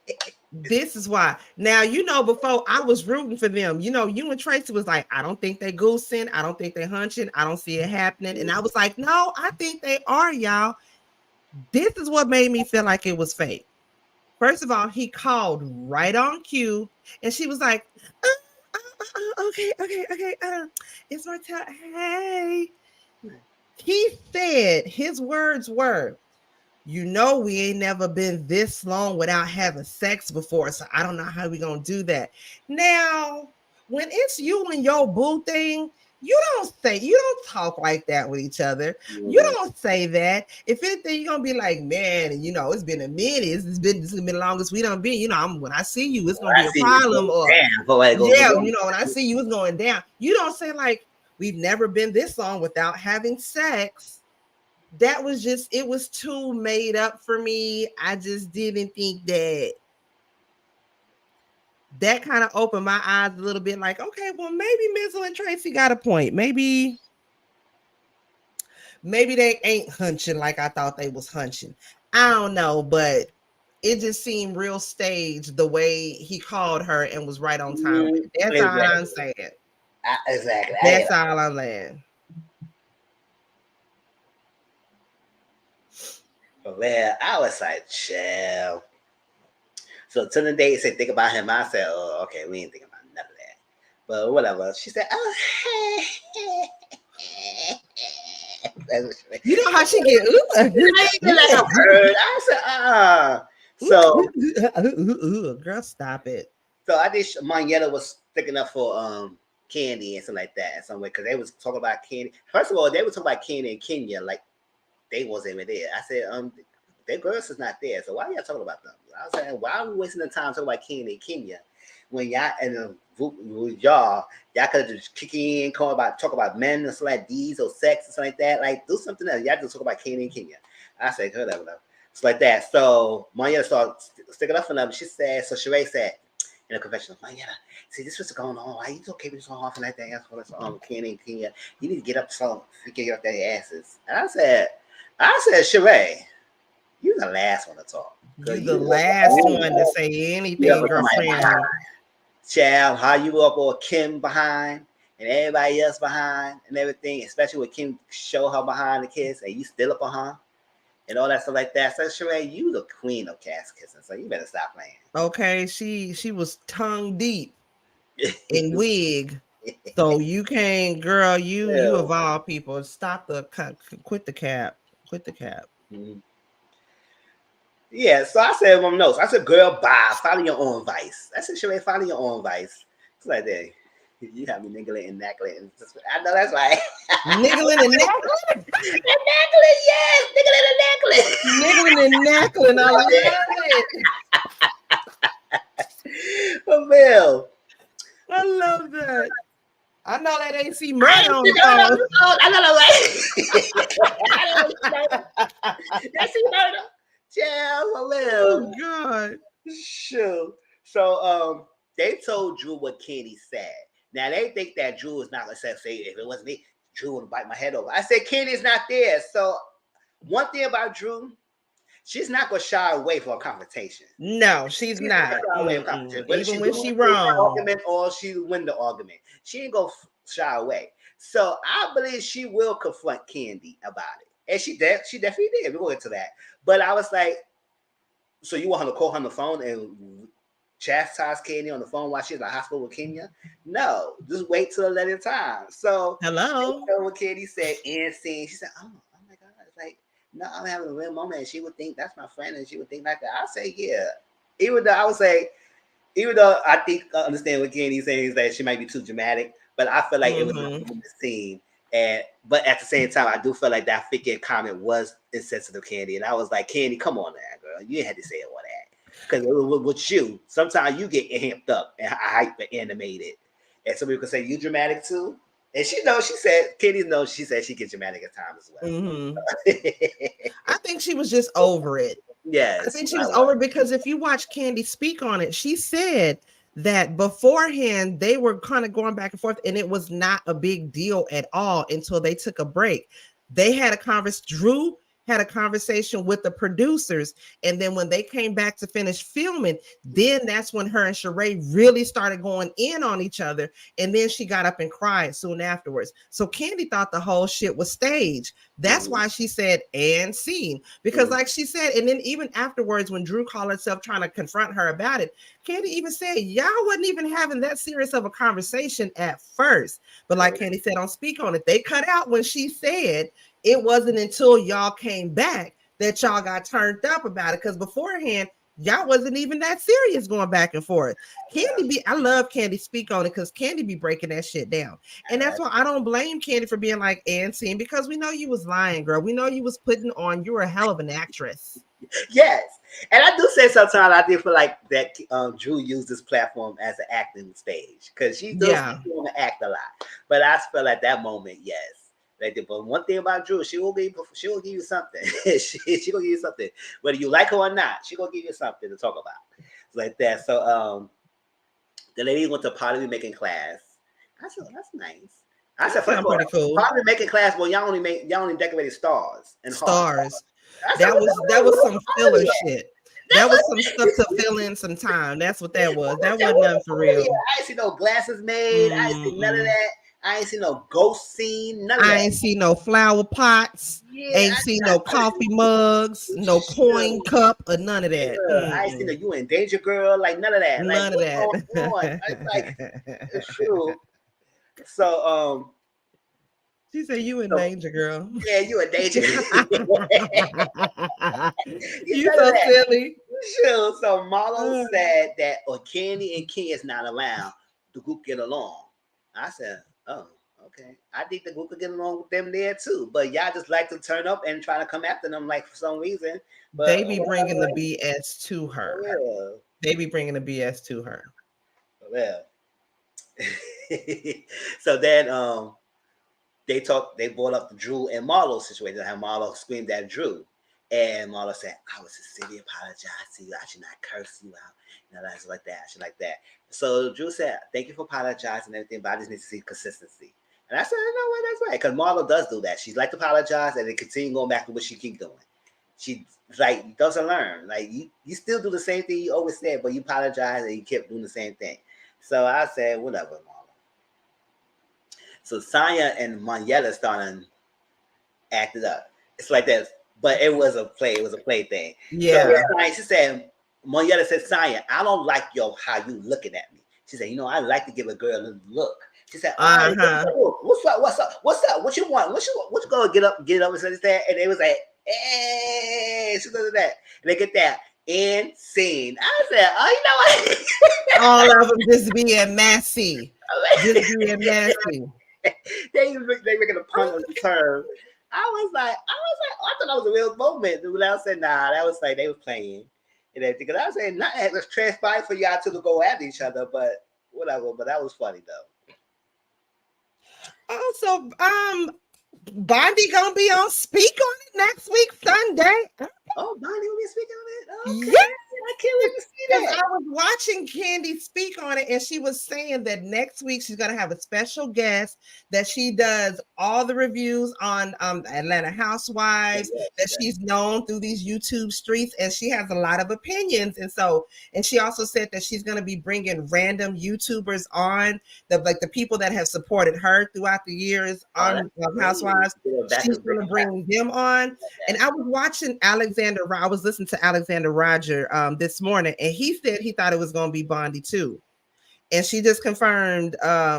This is why. Now, before I was rooting for them. You and Tracy was like, I don't think they goosing. I don't think they hunching. I don't see it happening. And I was like, no, I think they are, y'all. This is what made me feel like it was fake. First of all, he called right on cue, and she was like, okay. It's Martell. Hey. He said his words were, we ain't never been this long without having sex before, so I don't know how we gonna do that. Now, when it's you and your boo thing, you don't talk like that with each other. Mm-hmm. You don't say that. If anything, you're gonna be like, man, it's been a minute. This has been the longest we done been. When I see you, it's gonna be a problem. Or when I see you, it's going down. You don't say like, we've never been this long without having sex. That was it was too made up for me. I just didn't think that that kind of opened my eyes a little bit. Like, okay, well, maybe Mizzle and Tracy got a point. Maybe they ain't hunching like I thought they was hunching. I don't know, but it just seemed real staged the way he called her and was right on time with it. That's all I'm Exactly. saying. Exactly. That's all I'm saying. But man, I was like, chill. So to the day said, think about him. I said, oh, okay, we ain't thinking about none of that. But whatever. She said, oh, You know how she get like a bird. I said, So girl, stop it. So I think Moneta was sticking up for Candy and something like that in some way because they was talking about Candy. First of all, they were talking about Candy in Kenya like they wasn't even there. I said, their girls is not there. So why are y'all talking about them? I was saying, why are we wasting the time talking about Candy in Kenya when y'all and y'all could have just kick in, talk about men and stuff like these or sex and stuff like that. Like do something else. Y'all just talk about Candy in Kenya. I said, whatever. It's like that. So Moneta started sticking up for them. She said, so Sheree said, in a confessional, yeah, see, this was going on. Why you okay with this going off and like that? That's Kenya and Kenya. You need to get up so get up their asses. And I said, Sheree, you the last one to talk. You the last one to say anything, girlfriend. Child, how you up or Kim behind and everybody else behind and everything, especially when Kim show her behind the kids and you still up on her. And all that stuff like that. So Sheree, you the queen of cast kissing, so you better stop playing. Okay, she was tongue deep in wig. So you can't, girl, you of all people, stop quit the cap. Quit the cap. Mm-hmm. Yeah, so I said one notes. I said, girl, bye. Follow your own vice. I said, Sheree, follow your own vice. It's like that. You have me niggling and knackling. I know that's right. Niggling and knackling? Knackling, yes. Niggling and knackling. I love it. For real. I love that. I know that ain't see murder on the phone. I know. That's see murder. Yeah, for real. Oh, God. Sure. So they told Drew what Candy said. Now they think that Drew is not gonna say if it wasn't me, Drew would bite my head over. I said Candy's not there. So one thing about Drew, she's not gonna shy away from a confrontation. No, she's not. Even when she wrong. Argument or she win the argument. She ain't gonna shy away. So I believe she will confront Candy about it. And she definitely did. We'll go into that. But I was like, so you want her to call her on the phone and chastise Kenya on the phone while she's in the hospital with Kenya? No, just wait till the later time. So hello, when Katie said and scene, she said, "Oh my God!" It's like, no, I'm having a real moment, and she would think that's my friend, and she would think like that. I say, yeah. Even though I think I understand what Kenny's saying is that she might be too dramatic, but I feel like it was a scene. But at the same time, I do feel like that freaking comment was insensitive, Candy. And I was like, Candy, come on now, girl. You had to say all that. Because with you, sometimes you get amped up and hyper animated. And some people can say, you dramatic too? And she knows, she said, Candy knows, she said she gets dramatic at times as well. I think she was just over it. Yes. I think she was over because if you watch Candy speak on it, she said that beforehand they were kind of going back and forth and it was not a big deal at all until they took a break. They had a conversation. Drew had a conversation with the producers, and then when they came back to finish filming, then that's when her and Sheree really started going in on each other, and then she got up and cried soon afterwards. So Candy thought the whole shit was staged. That's why she said and scene, because like she said, and then even afterwards when Drew called herself trying to confront her about it, Candy even said y'all wasn't even having that serious of a conversation at first, but like Candy said on Speak On It, they cut out when she said it wasn't until y'all came back that y'all got turned up about it, because beforehand y'all wasn't even that serious going back and forth. Candy I love Candy Speak On It because Candy be breaking that shit down, and that's why I don't blame Candy for being like and scene, because we know you was lying, girl. We know you was putting on. You were a hell of an actress. Yes, and I do say sometimes I do feel like that Drew used this platform as an acting stage because she does want to act a lot, but I feel like that moment, yes. Like, but one thing about Drew, she will give you something. she gonna give you something, whether you like her or not. She gonna give you something to talk about. It's like that. So The lady went to pottery making class. I said, that's nice. I said, That first of sounds all, pretty cool. pottery making class. Well, y'all only decorated stars and hearts. Stars. I said, That was what's some pottery filler at? shit. That was some stuff to fill in some time. That's what that was. That wasn't What's nothing for pottery real. at? I ain't see no glasses made. I ain't see none of Mm-mm. that. I ain't see no ghost scene. None of I that. ain't see no flower pots. Yeah, Ain't see no coffee mugs, no coin cup, or none of that. I ain't seen the you in danger girl, like none of that. Like None of what's that. going on? Like it's true. So She said, "You in so danger, girl." yeah, you in danger. You You none of so that. silly. Sure. So Marlo said that Candy and King is not around, the group get along. I said, oh, okay. I think the group could get along with them there too. But y'all just like to turn up and try to come after them like for some reason. But They be bringing the BS to her. well, They be bringing the BS to her. well. So then they brought up the Drew and Marlo situation, how Marlo screamed at Drew. And Marlo said, I was sincerely apologize to you. I should not curse you out. That's like that. I should like that. So Drew said, thank you for apologizing and everything, but I just need to see consistency. And I said, you know what, that's right. Because Marlo does do that. She's like to apologize and then continue going back to what she keep doing. She like doesn't learn. Like you still do the same thing you always said, but you apologize and you kept doing the same thing. So I said, whatever, Marlo. So Saya and Maniela started acted up. It's like that, but it was a play. It was a play thing. Yeah. So she said, Maniela said, Saya, I don't like how you looking at me. She said, I like to give a girl a look. She said, all right, what's up? What's up? What's up? What you want? What you gonna get up and say that? And they was like, hey, she does that. And they get that end scene. I said, oh, you know what? All of them just being messy. Just being messy. they making a pun on the term. I thought that was a real moment. When I said, nah, that was like they were playing and everything. Because I was saying, not it was transpired for y'all two to go at each other, but whatever. But that was funny though. Also, Bondi gonna be on Speak on It next week, Sunday. Oh, Bondi will be speaking on it? Okay. Yeah. I can't wait to see that. I was watching Candy speak on it, and she was saying that next week she's going to have a special guest, that she does all the reviews on Atlanta Housewives, that she's known through these YouTube streets, and she has a lot of opinions. And she also said that she's going to be bringing random YouTubers on, the people that have supported her throughout the years on Housewives. She's going to bring them on. And I was watching I was listening to Alexander Roger this morning, and he said he thought it was going to be Bondi too. And she just confirmed,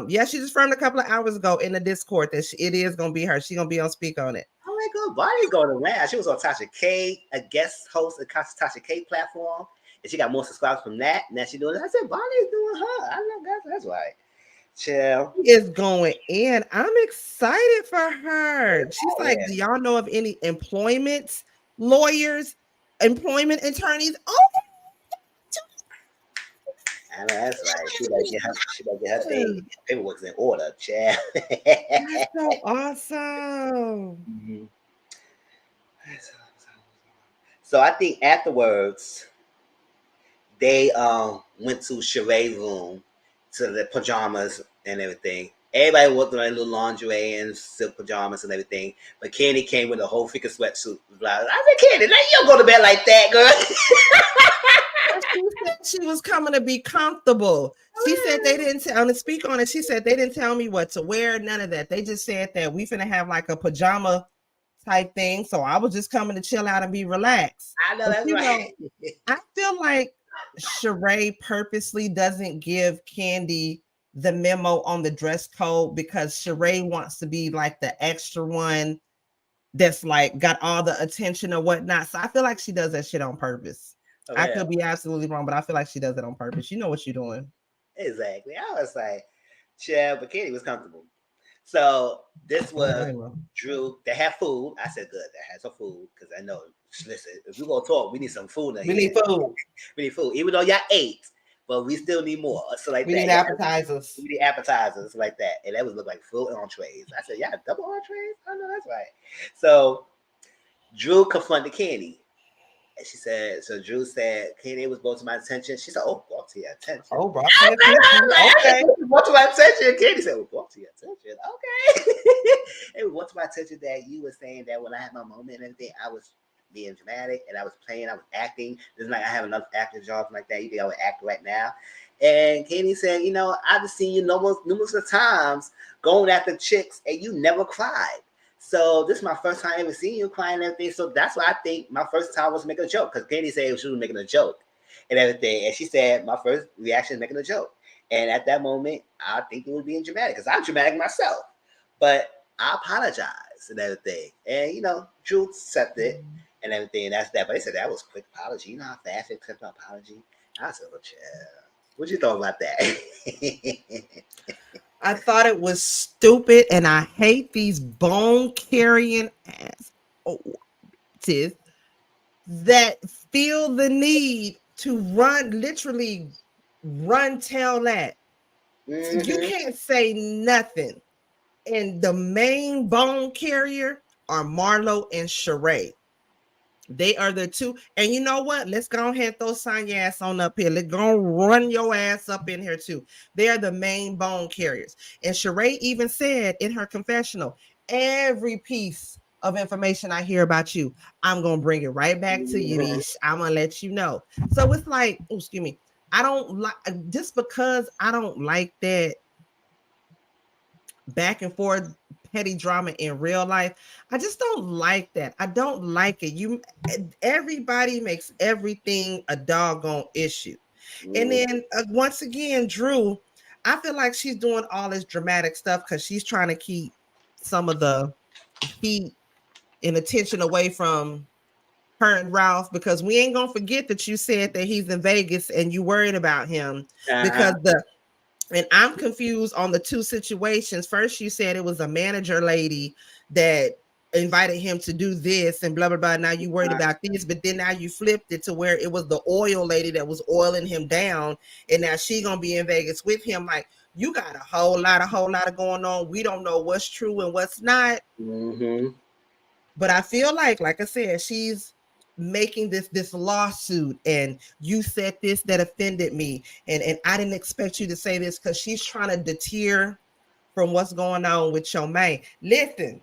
she just confirmed a couple of hours ago in the Discord that it is going to be her. She's going to be on Speak on It. Oh my God, Bondi's going around. She was on Tasha K, a guest host of Tasha K platform, and she got more subscribers from that. Now she's doing it. I said, Bondi's doing her. I know that's right. Chill. She is going in. I'm excited for her. She's like, do y'all know of any employment lawyers, employment attorneys? Oh, I know that's right. She better get her thing. Paperwork's in order, child. That's so awesome. Mm-hmm. So I think afterwards they went to Sheree's room to the pajamas and everything. Everybody went through their little lingerie and silk pajamas and everything. But Candy came with a whole freaking sweatsuit. I said, Candy, now you don't go to bed like that, girl. She said she was coming to be comfortable. She said they didn't tell to speak on it. She said they didn't tell me what to wear, none of that. They just said that we finna have like a pajama type thing. So I was just coming to chill out and be relaxed. I know that's right. I feel like Sheree purposely doesn't give Candy the memo on the dress code because Sheree wants to be like the extra one that's like got all the attention or whatnot. So I feel like she does that shit on purpose. Oh, I could be absolutely wrong, but I feel like she does it on purpose. You know what you're doing. Exactly. I was like, chill, but Katie was comfortable. So this was Drew. They have food. I said, good. They had some food because I know. Listen, if we're gonna talk, we need some food. We need food. We need food. Even though y'all ate, but we still need more. So like we need appetizers. We need appetizers like that, and that would look like full entrees. I said, yeah, double entrees. I know that's right. So Drew confronted Candy. And she said, so Drew said, Katie was brought to my attention. She said, oh, brought to your attention. Oh, brought to your attention. Okay. Brought to my attention. Katie said, well, brought to your attention. Okay. It was brought to my attention that you were saying that when I had my moment and everything, I was being dramatic and I was playing, I was acting. It's like I have enough acting jobs like that. You think I would act right now? And Katie said, you know, I've seen you numerous of times going after chicks and you never cried. So this is my first time ever seeing you crying and everything. So that's why I think my first time was making a joke. Because Katie said she was making a joke and everything. And she said my first reaction is making a joke. And at that moment, I think it was being dramatic. Because I'm dramatic myself. But I apologize and everything. And, you know, Drew accepted it and everything. And that's that. But they said that was a quick apology. You know how fast they accept an apology? I said, well, chill. What you thought about that? I thought it was stupid, and I hate these bone carrying ass that feel the need to literally run tell that. Mm-hmm. You can't say nothing. And the main bone carrier are Marlo and Sheree. They are the two. And you know what? Let's go ahead and throw sign your ass on up here. Let's go run your ass up in here too. They are the main bone carriers. And Sheree even said in her confessional, every piece of information I hear about you, I'm going to bring it right back to you, Niche. I'm going to let you know. So it's like, excuse me, I don't like, just because I don't like that back and forth petty drama in real life, I just don't like that. I don't like it. Everybody makes everything a doggone issue. And then once again, Drew, I feel like she's doing all this dramatic stuff because she's trying to keep some of the heat and attention away from her and Ralph, because we ain't gonna forget that you said that he's in Vegas and you worried about him because and I'm confused on the two situations. First, you said it was a manager lady that invited him to do this and blah, blah, blah. Now you worried about this, but then now you flipped it to where it was the oil lady that was oiling him down. And now she going to be in Vegas with him. Like, you got a whole lot of going on. We don't know what's true and what's not. Mm-hmm. But I feel like I said, she's making this lawsuit, and you said this that offended me, and I didn't expect you to say this, because she's trying to deter from what's going on with your man. Listen,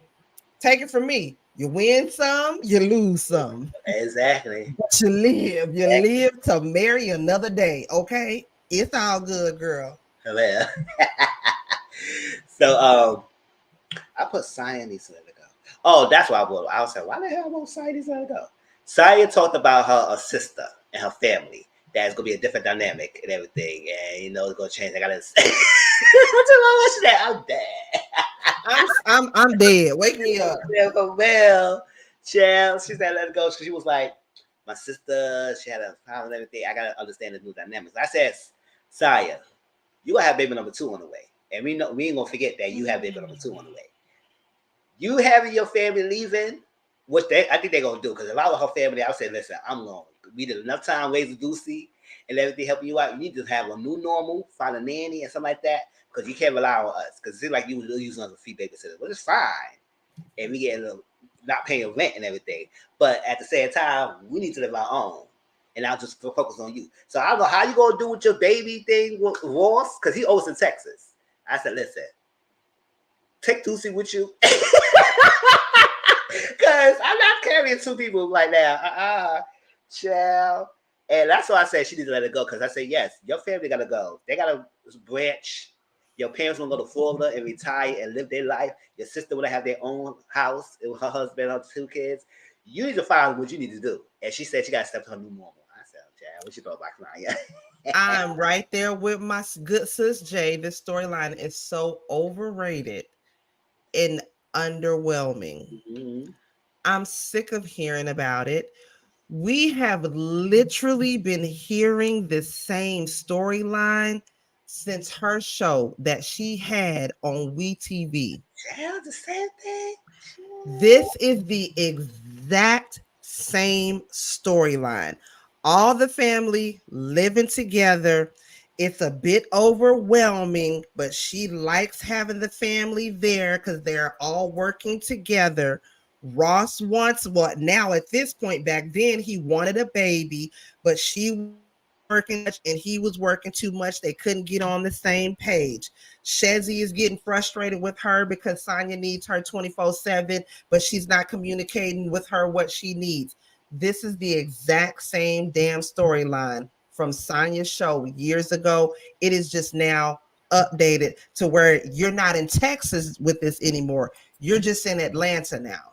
take it from me. You win some, you lose some. Exactly. But you live to marry another day. Okay, it's all good, girl. Well, so I put Saya needs to let it go. Oh, that's why I was like, why the hell won't Saya needs to let it go? Saya talked about her sister and her family. That's gonna be a different dynamic and everything, and you know it's gonna change. I gotta say, what's wrong with that? I'm dead. I'm dead. Wake me up. Well, child. She said let it go because she was like, my sister. She had a problem and everything. I gotta understand the new dynamics. I said, Saya, you gonna have baby number 2 on the way, and we ain't gonna forget that you have baby number 2 on the way. You having your family leaving. What I think they're gonna do, because if I was her family, I would say, listen, I'm going. We did enough time raising Ducey and everything helping you out. You need to have a new normal, find a nanny and something like that, because you can't rely on us. Because it seems like you were using us as a free babysitter, but it's fine, and we get not paying rent and everything. But at the same time, we need to live our own, and I'll just focus on you. So I don't know how you gonna do with your baby thing with Ross, because he owes in Texas. I said, listen, take Ducey with you. Because I'm not carrying 2 people right now. Child. And that's why I said she needs to let it go. Because I said, yes, your family got to go. They got to branch. Your parents want to go to Florida and retire and live their life. Your sister want to have their own house with her husband and her 2 kids. You need to find what you need to do. And she said she got to step to her new normal. I said, child, what you thought about Claudia? I'm right there with my good sis Jay. This storyline is so overrated and underwhelming. Mm-hmm. I'm sick of hearing about it. We have literally been hearing the same storyline since her show that she had on WeTV. Yeah, the same thing. This is the exact same storyline. All the family living together. It's a bit overwhelming, but she likes having the family there because they're all working together. Ross wants what now at this point. Back then, he wanted a baby, but she was working much and he was working too much. They couldn't get on the same page. Shezzy is getting frustrated with her because Sonya needs her 24/7, but she's not communicating with her what she needs. This is the exact same damn storyline from Sonya's show years ago. It is just now updated to where you're not in Texas with this anymore. You're just in Atlanta now.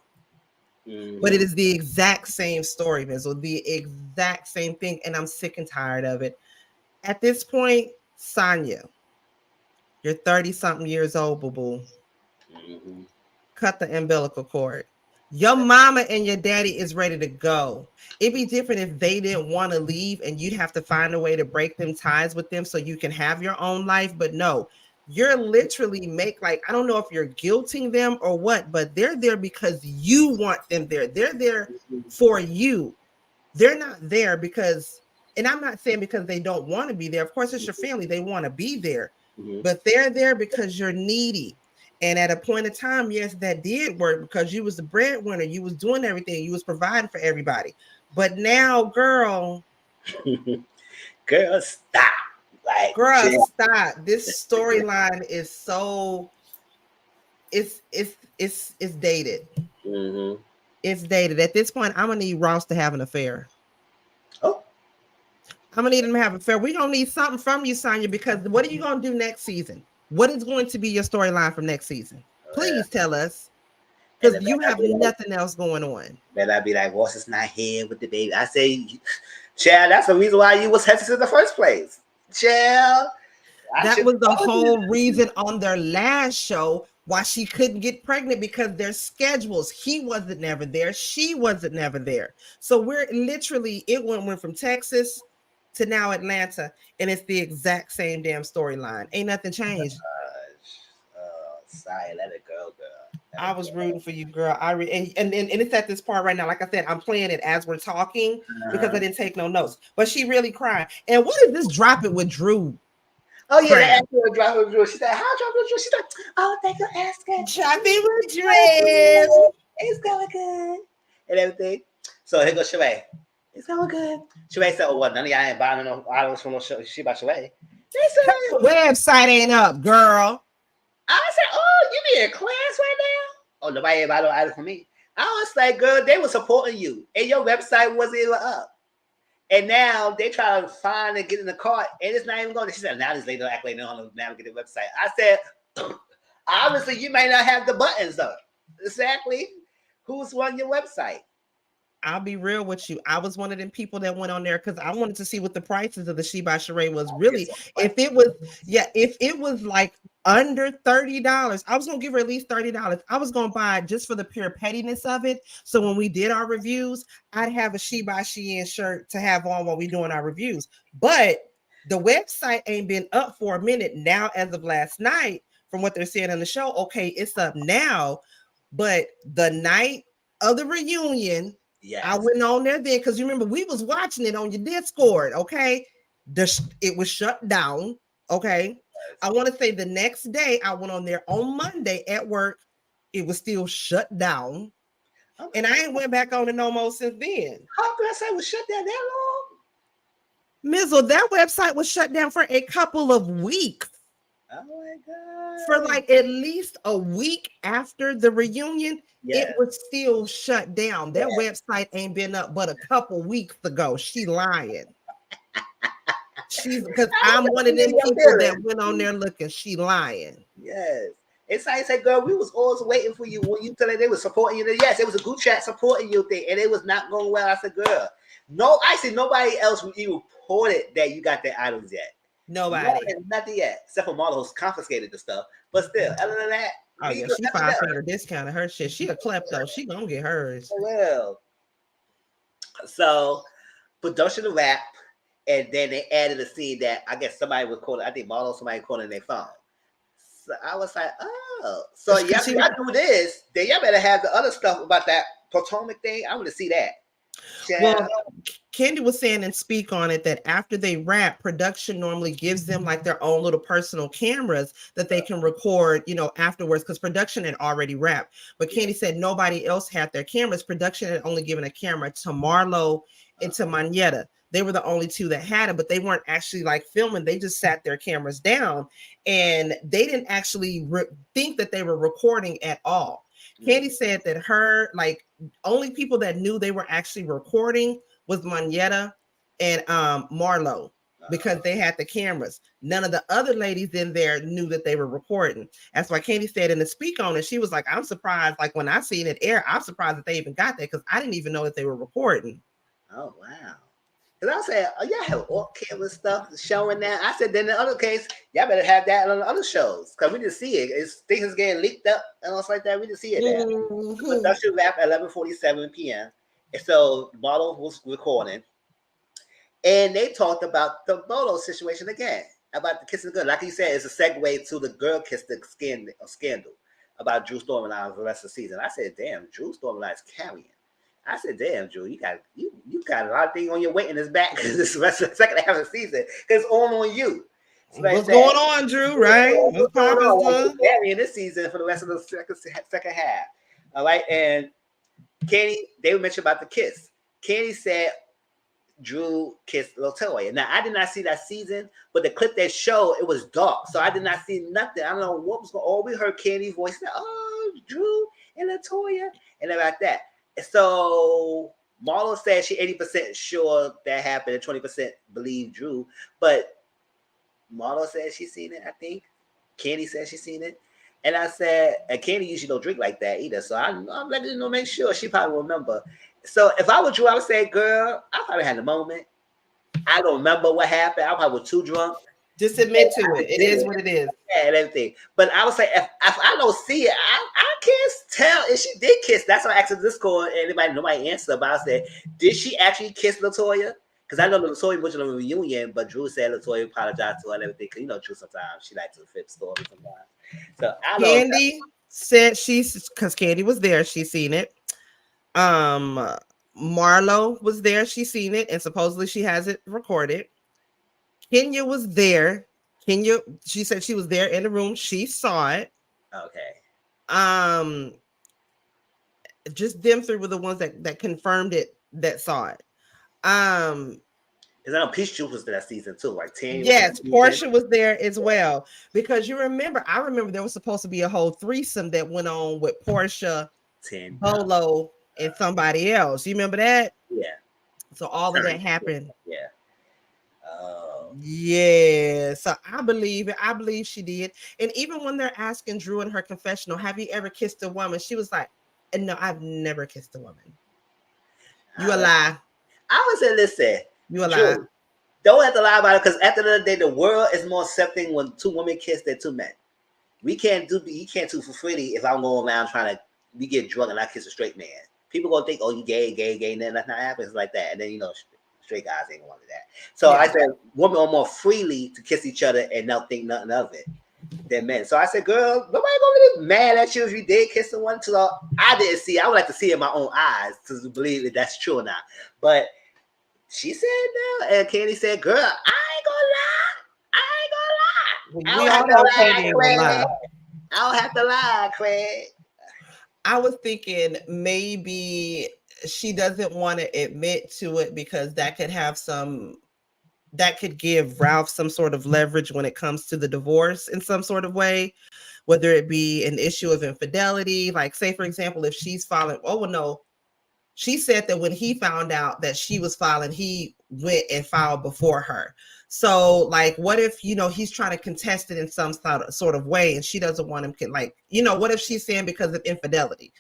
But it is the exact same story, Mizzle, the exact same thing. And I'm sick and tired of it. At this point, Sonya, you're 30 something years old, boo boo. Cut the umbilical cord. Your mama and your daddy is ready to go. It'd be different if they didn't want to leave and you'd have to find a way to break them ties with them so you can have your own life. But no, you're literally I don't know if you're guilting them or what, but they're there because you want them there. They're there for you. They're not there because, and I'm not saying because they don't want to be there. Of course, it's your family. They want to be there, but they're there because you're needy. And at a point in time, yes, that did work because you was the breadwinner. You was doing everything. You was providing for everybody. But now, girl, girl, stop. Like, girl, stop. This storyline is so it's dated. It's dated. At this point, I'm gonna need Ross to have an affair. Oh, I'm gonna need him to have an affair. We're gonna need something from you, Sonya, because what are you gonna do next season? What is going to be your storyline from next season? Please tell us. Because you have nothing else going on. Then I'd be like, Ross is not here with the baby. I say, Chad, that's the reason why you was hesitant in the first place. Chad. That was the whole reason on their last show why she couldn't get pregnant, because their schedules. He wasn't never there. She wasn't never there. So we're literally, it went from Texas to now Atlanta, and it's the exact same damn storyline. Ain't nothing changed. Sorry, let it go, girl. I was rooting for you, girl. And it's at this part right now. Like I said, I'm playing it as we're talking because I didn't take no notes. But she really crying. And what is this Drop It with Drew? Oh yeah, they asked her to drop it with Drew. She said, "How drop it with Drew?" She's like, "Oh, thank you, asking." Drop it with Drew. It's going good and everything. So here goes Sheree. It's going good. Sheree said, "Oh, well, none of y'all ain't buying no items from no show. She about Sheree." They said, "The website ain't up, girl." I said, "Oh, you be in class right now? Oh, nobody ain't buying no items from me." I was like, "Girl, they were supporting you, and your website wasn't even up." And now they try to find and get in the cart, and it's not even going. She said, "Now these ladies act like they don't know how to navigate the website." I said, "Obviously, you may not have the buttons up. Exactly. Who's running your website?" I'll be real with you. I was one of them people that went on there because I wanted to see what the prices of the She by Sheree was really. If it was like under $30, I was gonna give her at least $30. I was gonna buy it just for the pure pettiness of it. So when we did our reviews, I'd have a She by Shein shirt to have on while we doing our reviews. But the website ain't been up for a minute now. As of last night, from what they're saying on the show, okay, it's up now. But the night of the reunion, yes, I went on there then because you remember we was watching it on your Discord. Okay, it was shut down. Okay, yes. I want to say the next day I went on there on Monday at work. It was still shut down, and I ain't went back on it no more since then. How could I say it was shut down that long? Mizzle, that website was shut down for a couple of weeks. Oh my God. For like at least a week after the reunion, yes, it was still shut down. That website ain't been up but a couple weeks ago. She lying. She's because I'm one of them people that went on there looking. She lying. Yes. It's like I said, girl, we was always waiting for you when you tell them they were supporting you. Yes, it was a group chat supporting you thing, and it was not going well. I said, girl, no, I said nobody else even reported that you got their items yet. Nobody. Nothing yet, except for Marlo who's confiscated the stuff. But still, other than that, oh yeah, she $5 discount of her shit. She a klepto. She gonna get hers. Well, so production of rap, and then they added a scene that I guess somebody was calling. I think Marlo somebody calling their phone. So I was like, oh, so y'all do this, then y'all better have the other stuff about that Potomac thing. I want to see that. Child. Well, Candy was saying and speak on it that after they wrap, production normally gives them like their own little personal cameras that they can record, afterwards because production had already wrapped. But Yeah. Candy said nobody else had their cameras. Production had only given a camera to Marlo and to Manetta. They were the only two that had it, but they weren't actually like filming. They just sat their cameras down and they didn't actually think that they were recording at all. Candy said that her like only people that knew they were actually recording was Manetta and Marlo because they had the cameras. None of the other ladies in there knew that they were recording. That's why Candy said in the speak on it, she was like, I'm surprised. Like when I seen it air, I'm surprised that they even got that because I didn't even know that they were recording. Oh wow. Because I said, oh, y'all have all camera stuff showing that. I said, then in the other case, y'all better have that on the other shows. Because we just see it. Things is getting leaked up and stuff like that. We just see it there. The production wrap at 11:47 p.m. And so Marlo was recording. And they talked about the Bolo situation again. About the kissing the girl. Like you said, it's a segue to the girl kiss the scandal about Drew storyline for the rest of the season. I said, damn, Drew storyline is carrying. I said, "Damn, Drew, you got a lot of things on your weight in this back because this rest of the second half of the season because it's all on you." Like what's going on, Drew? Right? What's popping, on? Like, this season for the rest of the second half. All right, and Kenny, they mentioned about the kiss. Kenny said Drew kissed Latoya. Now I did not see that season, but the clip they showed it was dark, so I did not see nothing. I don't know what was going on. All we heard Kenny's voice, oh, Drew and Latoya, and about that. So Marlo said she 80% sure that happened and 20% believe Drew. But Marlo said she's seen it, I think. Candy said she's seen it. And I said, and Candy usually don't drink like that either. So I'm letting her make sure she probably remember. So if I were Drew, I would say, girl, I probably had a moment. I don't remember what happened. I probably was too drunk. Just admit to it. It is what it is. Yeah, and everything. But I would say if I don't see it, I can't tell if she did kiss. That's why I asked the Discord and nobody answered. But I said, did she actually kiss Latoya? Because I know Latoya was in a reunion, but Drew said Latoya apologized to her and everything. Because Drew sometimes she likes to flip stories sometimes. So I don't Candy said because Candy was there, she seen it. Marlo was there, she seen it, and supposedly she has it recorded. Kenya was there. Kenya, she said she was there in the room. She saw it. Okay. Just them three were the ones that confirmed it, that saw it. Because I know Peach Juice was there that season too. Like 10. Yes, Portia was there as well. Because I remember there was supposed to be a whole threesome that went on with Portia, 10, Bolo, and somebody else. You remember that? Yeah. So all of that happened. Yeah. Yeah. So I believe it. I believe she did. And even when they're asking Drew in her confessional, have you ever kissed a woman? She was like, no, I've never kissed a woman. You a lie. I would say, listen, you a lie. Don't have to lie about it because at the end of the day, the world is more accepting when two women kiss than two men. You can't do for free if I'm going around trying to we get drunk and I kiss a straight man. People gonna think, oh, you gay, and then that's not happens like that. And then straight guys ain't gonna want that. So I said women are more freely to kiss each other and not think nothing of it than men. So I said, girl, nobody gonna be mad at you if you did kiss someone. So I didn't see. I would like to see it in my own eyes to believe that that's true or not. But she said no, and Candy said, girl, I ain't gonna lie. I don't have to lie, Craig. I was thinking maybe she doesn't want to admit to it because that could give Ralph some sort of leverage when it comes to the divorce in some sort of way, whether it be an issue of infidelity. Like, say, for example, if she's filing, she said that when he found out that she was filing, he went and filed before her. So, like, what if, he's trying to contest it in some sort of way and she doesn't want him what if she's saying because of infidelity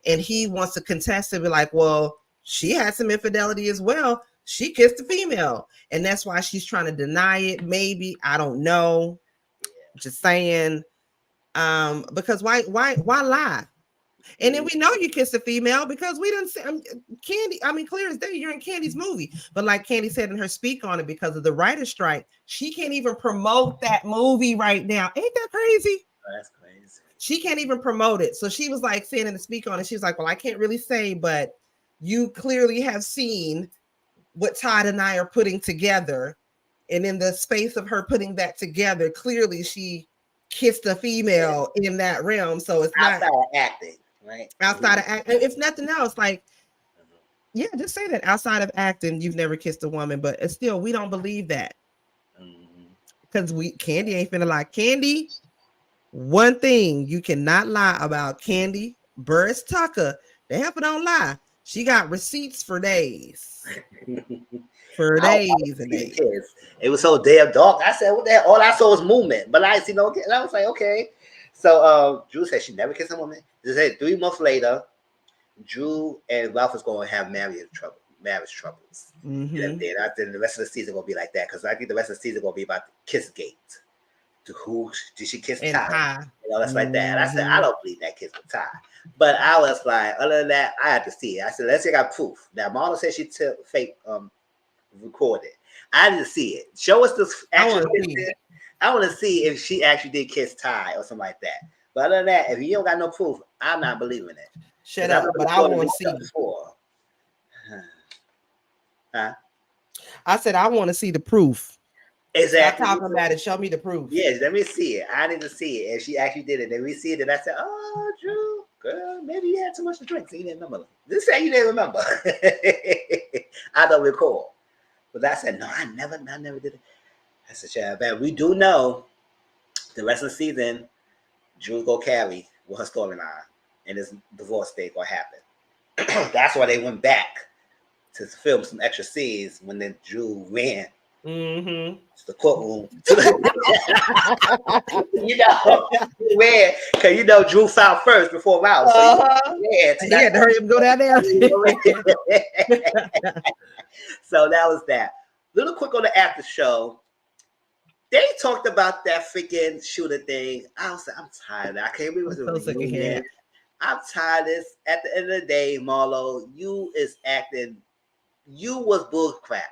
and he wants to contest it, be like, well, she had some infidelity as well. She kissed a female and that's why she's trying to deny it. Maybe, I don't know. Just saying, because why lie? And then we know you kissed a female because we didn't see Candy. I mean, clear as day, you're in Candy's movie. But like Candy said in her speak on it, because of the writer's strike, she can't even promote that movie right now. Ain't that crazy? That's crazy. She can't even promote it. So she was like saying in the speak on it, she was like, well, I can't really say, but you clearly have seen what Todd and I are putting together. And in the space of her putting that together, clearly she kissed a Yeah. female in that realm. So it's not Outside of acting, right? outside of act. If nothing else, like, yeah, just say that outside of acting, you've never kissed a woman, but it's still, we don't believe that Mm-hmm. because Candy ain't finna lie. Candy, one thing you cannot lie about Candy Burris Tucker, the heifer don't lie. She got receipts for days. For I days wanted to and see the days. kids. It was so damn dark. I said, "What the hell?" All I saw was movement, but I didn't see no kids. And I was like, "Okay." So, Drew said she never kissed a woman. They said 3 months later, Drew and Ralph is going to have marriage troubles. And Mm-hmm. then I think the rest of the season going to be like that because I think the rest of the season going to be about kiss gate. To who did she kiss And Ty? Ty. You know, that's like that. And I said, I Mm-hmm. don't believe that kiss with Ty. But I was like, other than that, I had to see it. I said, let's see, I got proof. Now, Marla said she took fake recorded. I didn't see it. Show us the I actual want to see. kiss. I want to see if she actually did kiss Ty or something like that. But other than that, if you don't got no proof, I'm not believing it. Shut Because I up. never But I saw the want to stuff see. before. Huh? I said I want to see the proof. Stop Exactly. talking about it. Show me the proof. Yes, let me see it. I need to see it. If she actually did it, then we see it, and I said, "Oh, Drew, girl, maybe you had too much to drink, so you didn't remember." This say you didn't remember. I don't recall, but I said, "No, I never did it." I said, "Yeah, but we do know the rest of the season, Drew go carry with her storyline, and this divorce thing gonna happen." That's why they went back to film some extra scenes when then Drew ran Mm-hmm. to the courtroom. You know, where because Drew found first before Ralph, so Uh-huh. yeah, so He had to hurry up and go down there. so that was that. Little quick on the after show. They talked about that freaking shooter thing. I was like, I'm tired of that. I can't believe it was I'm a so sick of hearing reunion. it. I'm tired of this. At the end of the day, Marlo, you is acting. You was bullcrap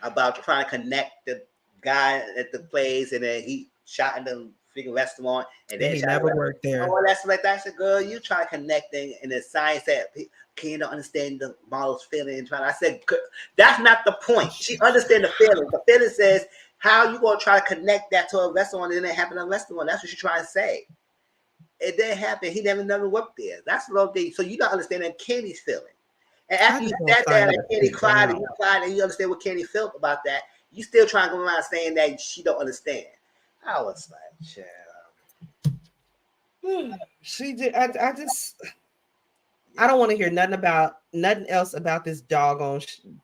about trying to connect the guy at the place, and then he shot in the freaking restaurant, and And then he shot in the never restaurant. worked there. Oh, that's like that. I said, girl, you try connecting, and the science that can you don't understand the model's feeling. And trying, I said, that's not the point. She understand the feeling. The feeling says how you gonna try to connect that to a restaurant and then it happen in a restaurant. That's what she's trying to say. It didn't happen. He never worked there. That's the little thing. So you don't understand that Kenny's feeling. And I after you just want sat there Sonya and to Kenny sit down. cried and you understand what Kenny felt about that, you still trying to go around saying that she don't understand. I was like, child. She did. I don't want to hear nothing else about this doggone the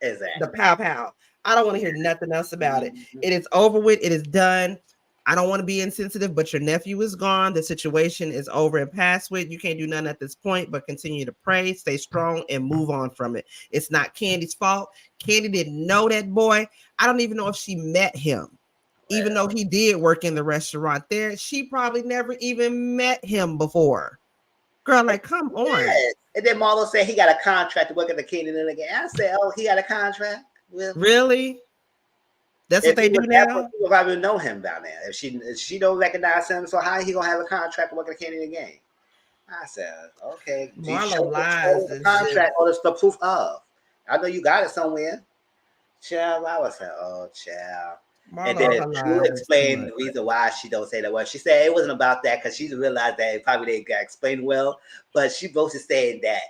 Exactly. pow pow. I don't want to hear nothing else about it. It is over with. It is done. I don't want to be insensitive, but your nephew is gone. The situation is over and past with. You can't do nothing at this point but continue to pray, stay strong, and move on from it. It's not Candy's fault. Candy didn't know that boy. I don't even know if she met him. Even though Well, he did work in the restaurant there, she probably never even met him before. Girl, like, come on. yes. And then Marlo said he got a contract to work at the Kenny and again. I said, oh, he got a contract? Really? Really? That's what If they he do was ever, now? people probably know him down there. If she don't recognize him, so how he gonna have a contract to work at the Kenny again? I said, okay. Do you Marlo show lies the and shit. contract or the proof of? I know you got it somewhere. Child, I was like, oh, child. And Marlo, then her Drew lies is too explained much. the reason why she don't say that word. She said it wasn't about that because she realized that it probably didn't get explained well. But she both is saying that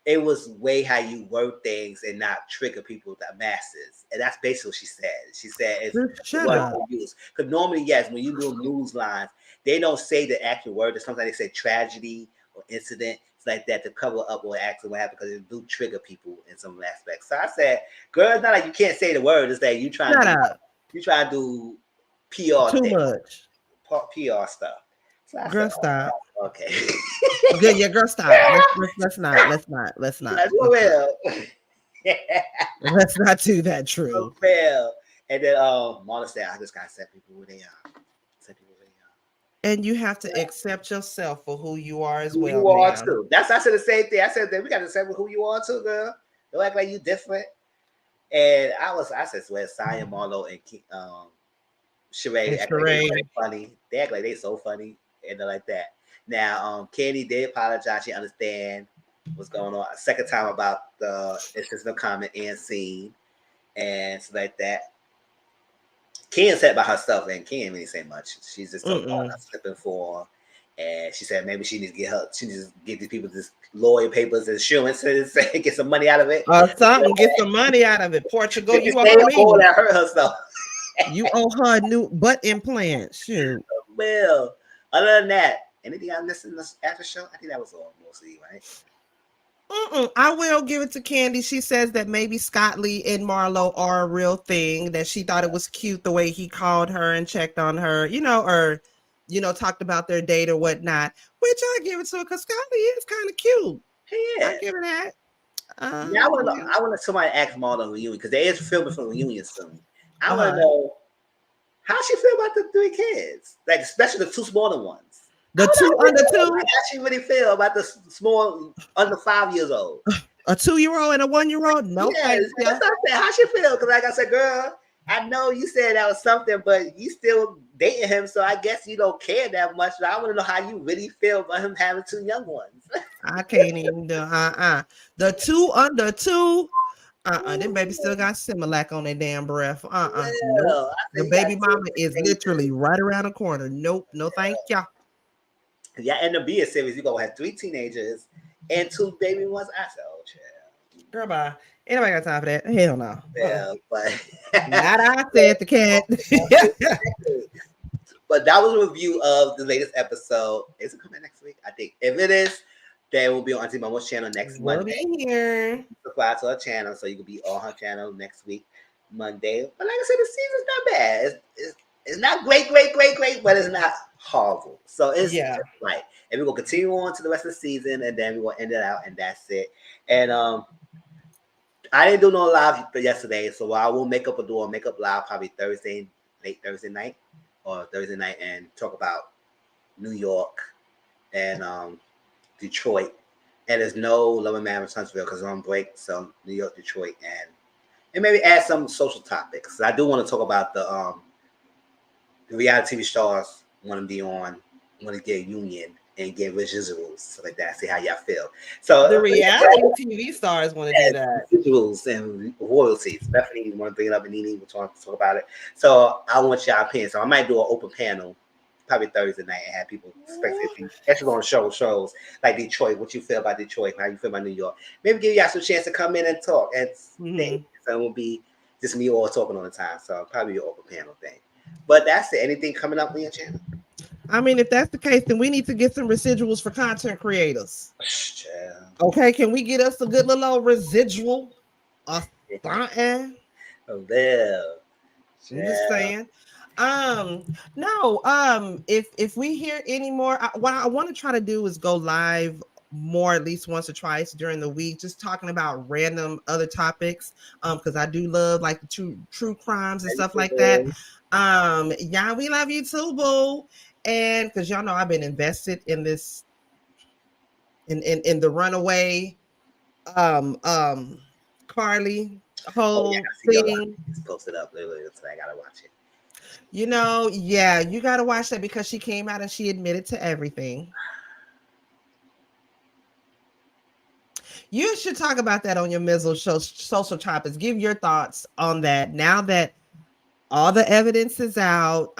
it was way how you word things and not trigger people, the masses. And that's basically what she said. She said it's Just the shut word up. you use. Because normally, yes, when you do news lines, they don't say the actual word. Sometimes they say tragedy or incident. It's like that to cover up what actually what happened because it do trigger people in some aspects. So I said, girl, it's not like you can't say the word. It's that Shut up. you try to do PR Too thing, much. PR stuff. So I said, Girl, stop. oh, okay. Good, yeah, girl, stop. Let's not. That's for real. Let's not do that, So True. real. And then Marla said, I just gotta set people who they are. Set people who And you have they to are. accept yourself for who you are as Who well, you are ma'am. too. I said the same thing. I said that we gotta set who you are too, girl. Don't act like you different. And I said, well, Saya, Marlo, and And Sheree act like they Sheree, so funny. They act like they so funny and they're like that. Now, Candy did apologize. She understand. what's going on. Second time about the it's just no comment and scene and stuff like that. Ken said by herself, and Ken didn't really say much. She's just talking about Mm-mm. her slipping for, and she said maybe she needs to get her, she needs to get these people this lawyer papers, insurances, and get some money out of it. Something, get some money out of it. Portugal, If you you stay owe up all me. that hurt herself. You owe her a new butt implant. Shoot. Well, other than that, anything I missed in this after show? I think that was all mostly right. I will give it to Candy. She says that maybe Scott Lee and Marlo are a real thing, that she thought it was cute the way he called her and checked on her, or, talked about their date or whatnot, which I give it to her because Scott Lee is kind of cute. I Yeah. give her that. Now Yeah. I want somebody to ask Marlo reunion because there is filming for the reunion soon. I want to Uh-huh. know how she feel about the three kids, like especially the two smaller ones. The two under Like, two, how she really feel about the small under 5 years old? a 2-year-old and a 1-year-old? No, Yeah, thank that's you. what I'm saying. How she feel? Because like I said, girl, I know you said that was something, but you still dating him, so I guess you don't care that much. So I want to know how you really feel about him having two young ones. I can't even do the two under two. Them baby still got Similac on their damn breath. Nope. Well, I The said he got baby two mama is teenagers. literally right around the corner. Nope. No, thank ya. Yeah, and the be a series, you gonna have three teenagers and two baby ones. I said, oh, child. Girl, bye. Ain't nobody got time for that. Hell no. Yeah, but Not I said the cat. but that was a review of the latest episode. Is it coming next week? I think if it is, then it will be on Auntie Momo's channel next We'll Monday. be here. Subscribe to her channel so you can be on her channel next week, Monday. But like I said, the season's not bad. It's not great, but it's not horrible. So it's Yeah. just right. And we're gonna continue on to the rest of the season, and then we're gonna end it out, and that's it. And I didn't do no live yesterday, so I will do a makeup live probably Thursday, late Thursday night or Thursday night, and talk about New York and Detroit. And there's no Love and Marriage Huntsville because I'm on break, so New York, Detroit, and maybe add some social topics. I do want to talk about the reality TV stars want to be on, want to get a union and get residuals, stuff like that. See how y'all feel. So The reality TV stars want to do that. residuals and royalties. Definitely want to bring it up, and Nene will talk about it. So I want y'all opinion. So I might do an open panel probably Thursday night and have people especially on shows like Detroit. What you feel about Detroit? How you feel about New York? Maybe give y'all some chance to come in and talk and things. So it won't be just me all talking all the time. So probably an open panel thing. But that's it. Anything coming up on your channel? I mean, if that's the case, then we need to get some residuals for content creators. Yeah. Okay, can we get us a good little old residual? Something. Oh, there. I'm just saying. No, if we hear any more, what I want to try to do is go live more at least once or twice during the week, just talking about random other topics. Because I do love like the true crimes and stuff like that. Yeah, we love you too, boo. And because y'all know I've been invested in this in the runaway Carly whole thing. It's posted up literally, so I gotta watch it. Yeah, you got to watch that because she came out and she admitted to everything. You should talk about that on your Mizzle show, social topics. Give your thoughts on that now that all the evidence is out.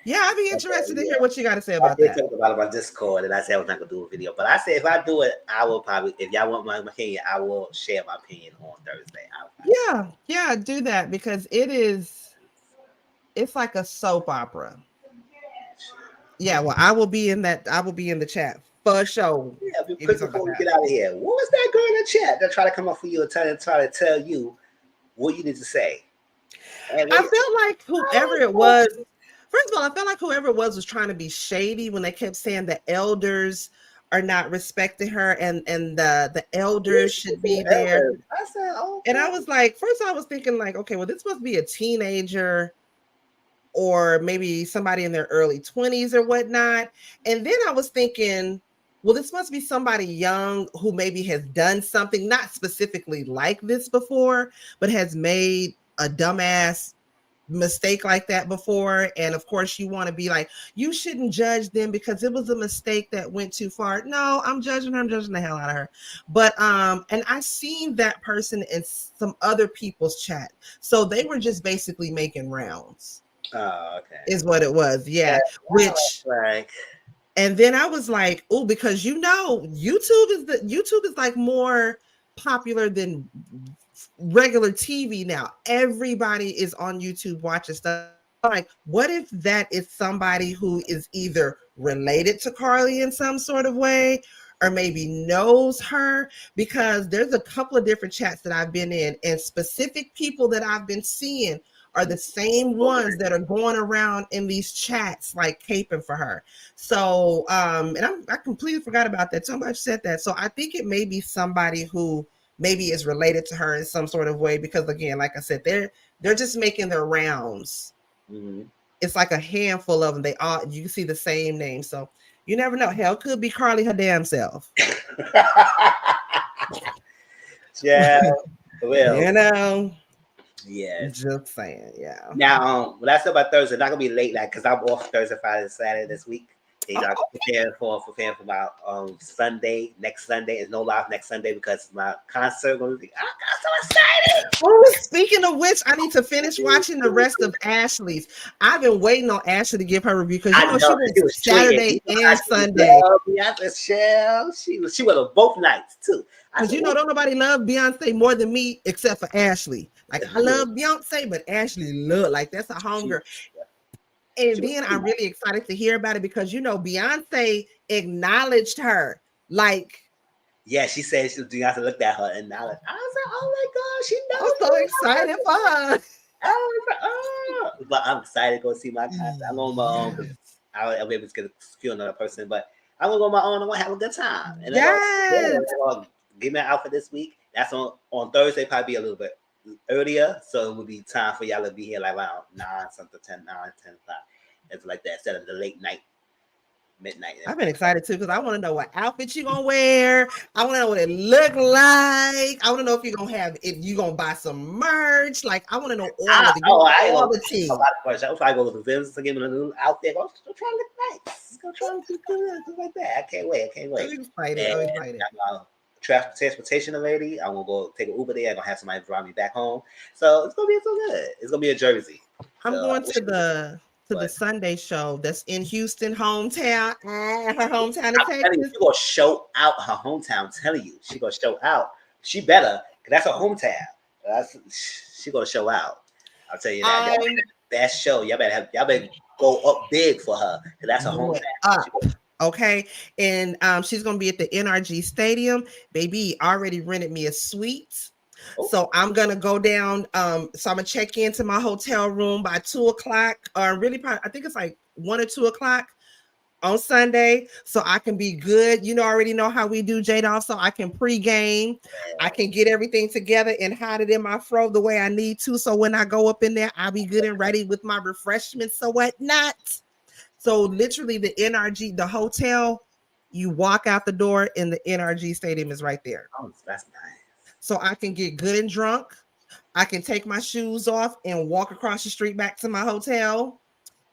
Yeah, I'd be interested to hear what you got to say about that. I did talk about it on Discord, and I said I was not gonna do a video, but I said if I do it, I will probably. If y'all want my opinion, I will share my opinion on Thursday. Yeah, do that because it's like a soap opera. Yeah, well, I will be in that. I will be in the chat for sure. Yeah, quick before we get out of here. What was that girl in the chat that tried to come up for you and try to tell you what you need to say? I feel like whoever it was. First of all, I felt like whoever it was trying to be shady when they kept saying the elders are not respecting her and the elders should be there. I said, oh, and I was like, first I was thinking like, okay, well, this must be a teenager or maybe somebody in their early 20s or whatnot. And then I was thinking, well, this must be somebody young who maybe has done something, not specifically like this before, but has made a dumbass mistake like that before, and of course you want to be like, you shouldn't judge them because it was a mistake that went too far. No, I'm judging her. I'm judging the hell out of her. But and I seen that person in some other people's chat, so they were just basically making rounds, Oh, okay. is what it was. Yeah, Yeah, I which, was like, and then I was like, oh, because YouTube is like more popular than regular TV now. Everybody is on YouTube watching stuff. Like, what if that is somebody who is either related to Carly in some sort of way or maybe knows her? Because there's a couple of different chats that I've been in, and specific people that I've been seeing are the same ones that are going around in these chats, like caping for her. So, and I completely forgot about that. Somebody said that. So I think it may be somebody who maybe is related to her in some sort of way, because again, like I said, they're just making their rounds. mm-hmm. It's like a handful of them. They all, you can see the same name, so you never know. Hell, could be Carly her damn self. Yeah, well, You know, yes. just saying. Yeah. Now, when I said about Thursday, not gonna be late night because I'm off Thursday, Friday, and Saturday this week. You know, I'm Oh, preparing for my Sunday, next Sunday. It's no live next Sunday because my concert gonna be. I'm so excited! oh, speaking of which, I need to finish watching the rest of Ashley's. I've been waiting on Ashley to give her review because you I know she know went she was tweeting. You Saturday know how and she Sunday. loved Beyonce Shell. She went on both nights too. I Because said, you know, "Ooh, don't nobody love Beyonce more than me except for Ashley. Like, I love Beyonce, but Ashley love, like, that's a she, hunger. And she was then too I'm much." really excited to hear about it because you know Beyonce acknowledged her. Like, Yeah, she said she Beyonce looked at her and I was like, oh my god, she I'm knows so excited for me. her. Oh, oh. But I'm excited to go see my concert. I'm on my own because Yes. I'll be able to get a secure another person. But I'm gonna go on my own. I'm gonna have a good time. And Yes. they're gonna give me an outfit this week. That's on Thursday, probably be a little bit earlier, so it will be time for y'all to be here like around 9 something, 10 o'clock. It's like that instead of the late night, midnight, and I've been everything. excited too because I want to know what outfit you gonna wear. I want to know what it look like. I want to know if you're gonna have, if you gonna buy some merch. Like, I want to know all of it. Give me I ain't all gonna the a tea. lot of questions. I'll probably go to the Vim's to give me a little outfit. Go try to look nice. Go try to look good, stuff like that. I can't wait. I can't I'm wait. excited. And I'm excited. I'm transportation already. I'm gonna go take an Uber there. I'm gonna have somebody drive me back home. So it's gonna be so good. It's gonna be a Jersey. I'm So I going wish it was, to the but Sunday show that's in Houston, hometown, her hometown of I'm telling you, Texas. she gonna show out her hometown. I'm telling you, she gonna show out. She better, cause that's her hometown. That's she gonna show out. I'll tell you that. I'm That show, y'all better go up big for her, cause that's her hometown. going up. Okay. And she's gonna be at the NRG Stadium. Baby already rented me a suite. Oh, So I'm gonna go down. So I'm gonna check into my hotel room by 2 o'clock. Really probably I think it's like 1 or 2 o'clock on Sunday, so I can be good. You know, I already know how we do J-Dog, so I can pregame. I can get everything together and hide it in my fro the way I need to. So when I go up in there, I'll be good and ready with my refreshments or whatnot. So literally the NRG, the hotel, you walk out the door and the NRG stadium is right there. oh, that's nice. So I can get good and drunk. I can take my shoes off and walk across the street back to my hotel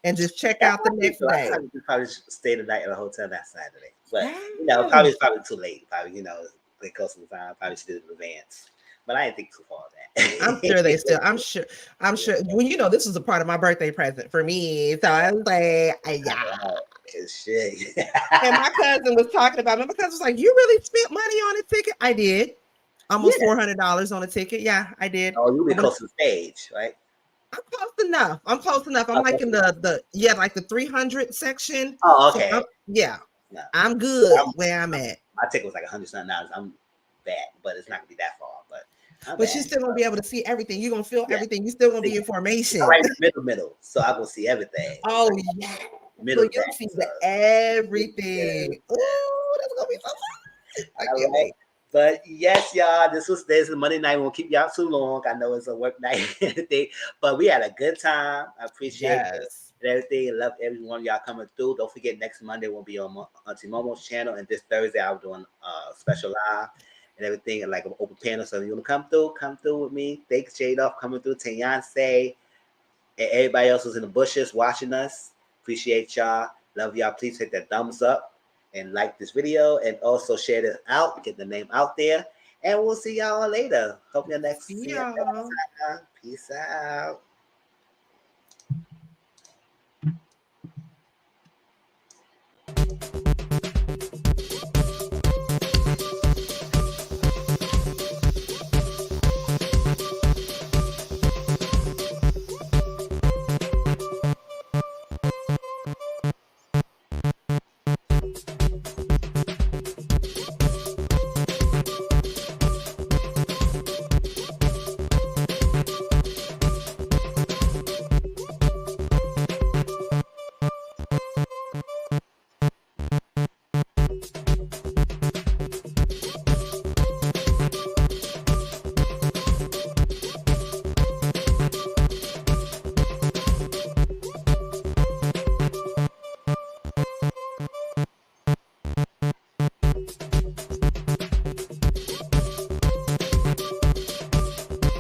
and just check That's out the what I next do. I day. probably should stay the night at a hotel that Saturday, but probably Yes. it's probably too late. Probably they close to the time. Probably should do it in advance, but I didn't think too far of I'm that. sure they still, I'm sure. Well, you know, this was a part of my birthday present for me. So I was like, yeah. Shit. And my cousin was talking about me. My cousin was like, you really spent money on a ticket? I did. Almost Yeah. $400 on a ticket. Yeah, I did. Oh, you be But when close to the stage, right? I'm close enough. I'm close enough. I'm Oh, like in the yeah, like the 300 section. oh, So okay. yeah, No, I'm good I'm, where I'm at. my ticket was like $100 something. I'm bad, but it's not gonna be that far. But I'm But you bad. still gonna be able to see everything. You're gonna feel Yeah. everything. You still gonna be See, in I'm formation. right in the middle, so I will see everything. Oh yeah. So Middle you'll back. see So the yeah. everything. Oh, that's gonna be so fun. I All can't right. wait. But yes, y'all, this is a Monday night. We won't keep y'all too long. I know it's a work night thing, but we had a good time. I appreciate it Yes. and everything. I love every one of y'all coming through. Don't forget, next Monday we'll be on Auntie Momo's channel, and this Thursday I'll be doing special live and everything, and like an open panel. So if you want to come through with me. Thanks, Jade, off coming through. Tayance, And everybody else who's in the bushes watching us, appreciate y'all. Love y'all. Please hit that thumbs up and like this video, and also share this out, get the name out there. And we'll see y'all later. Hope you next See see you next y'all. time. Peace out.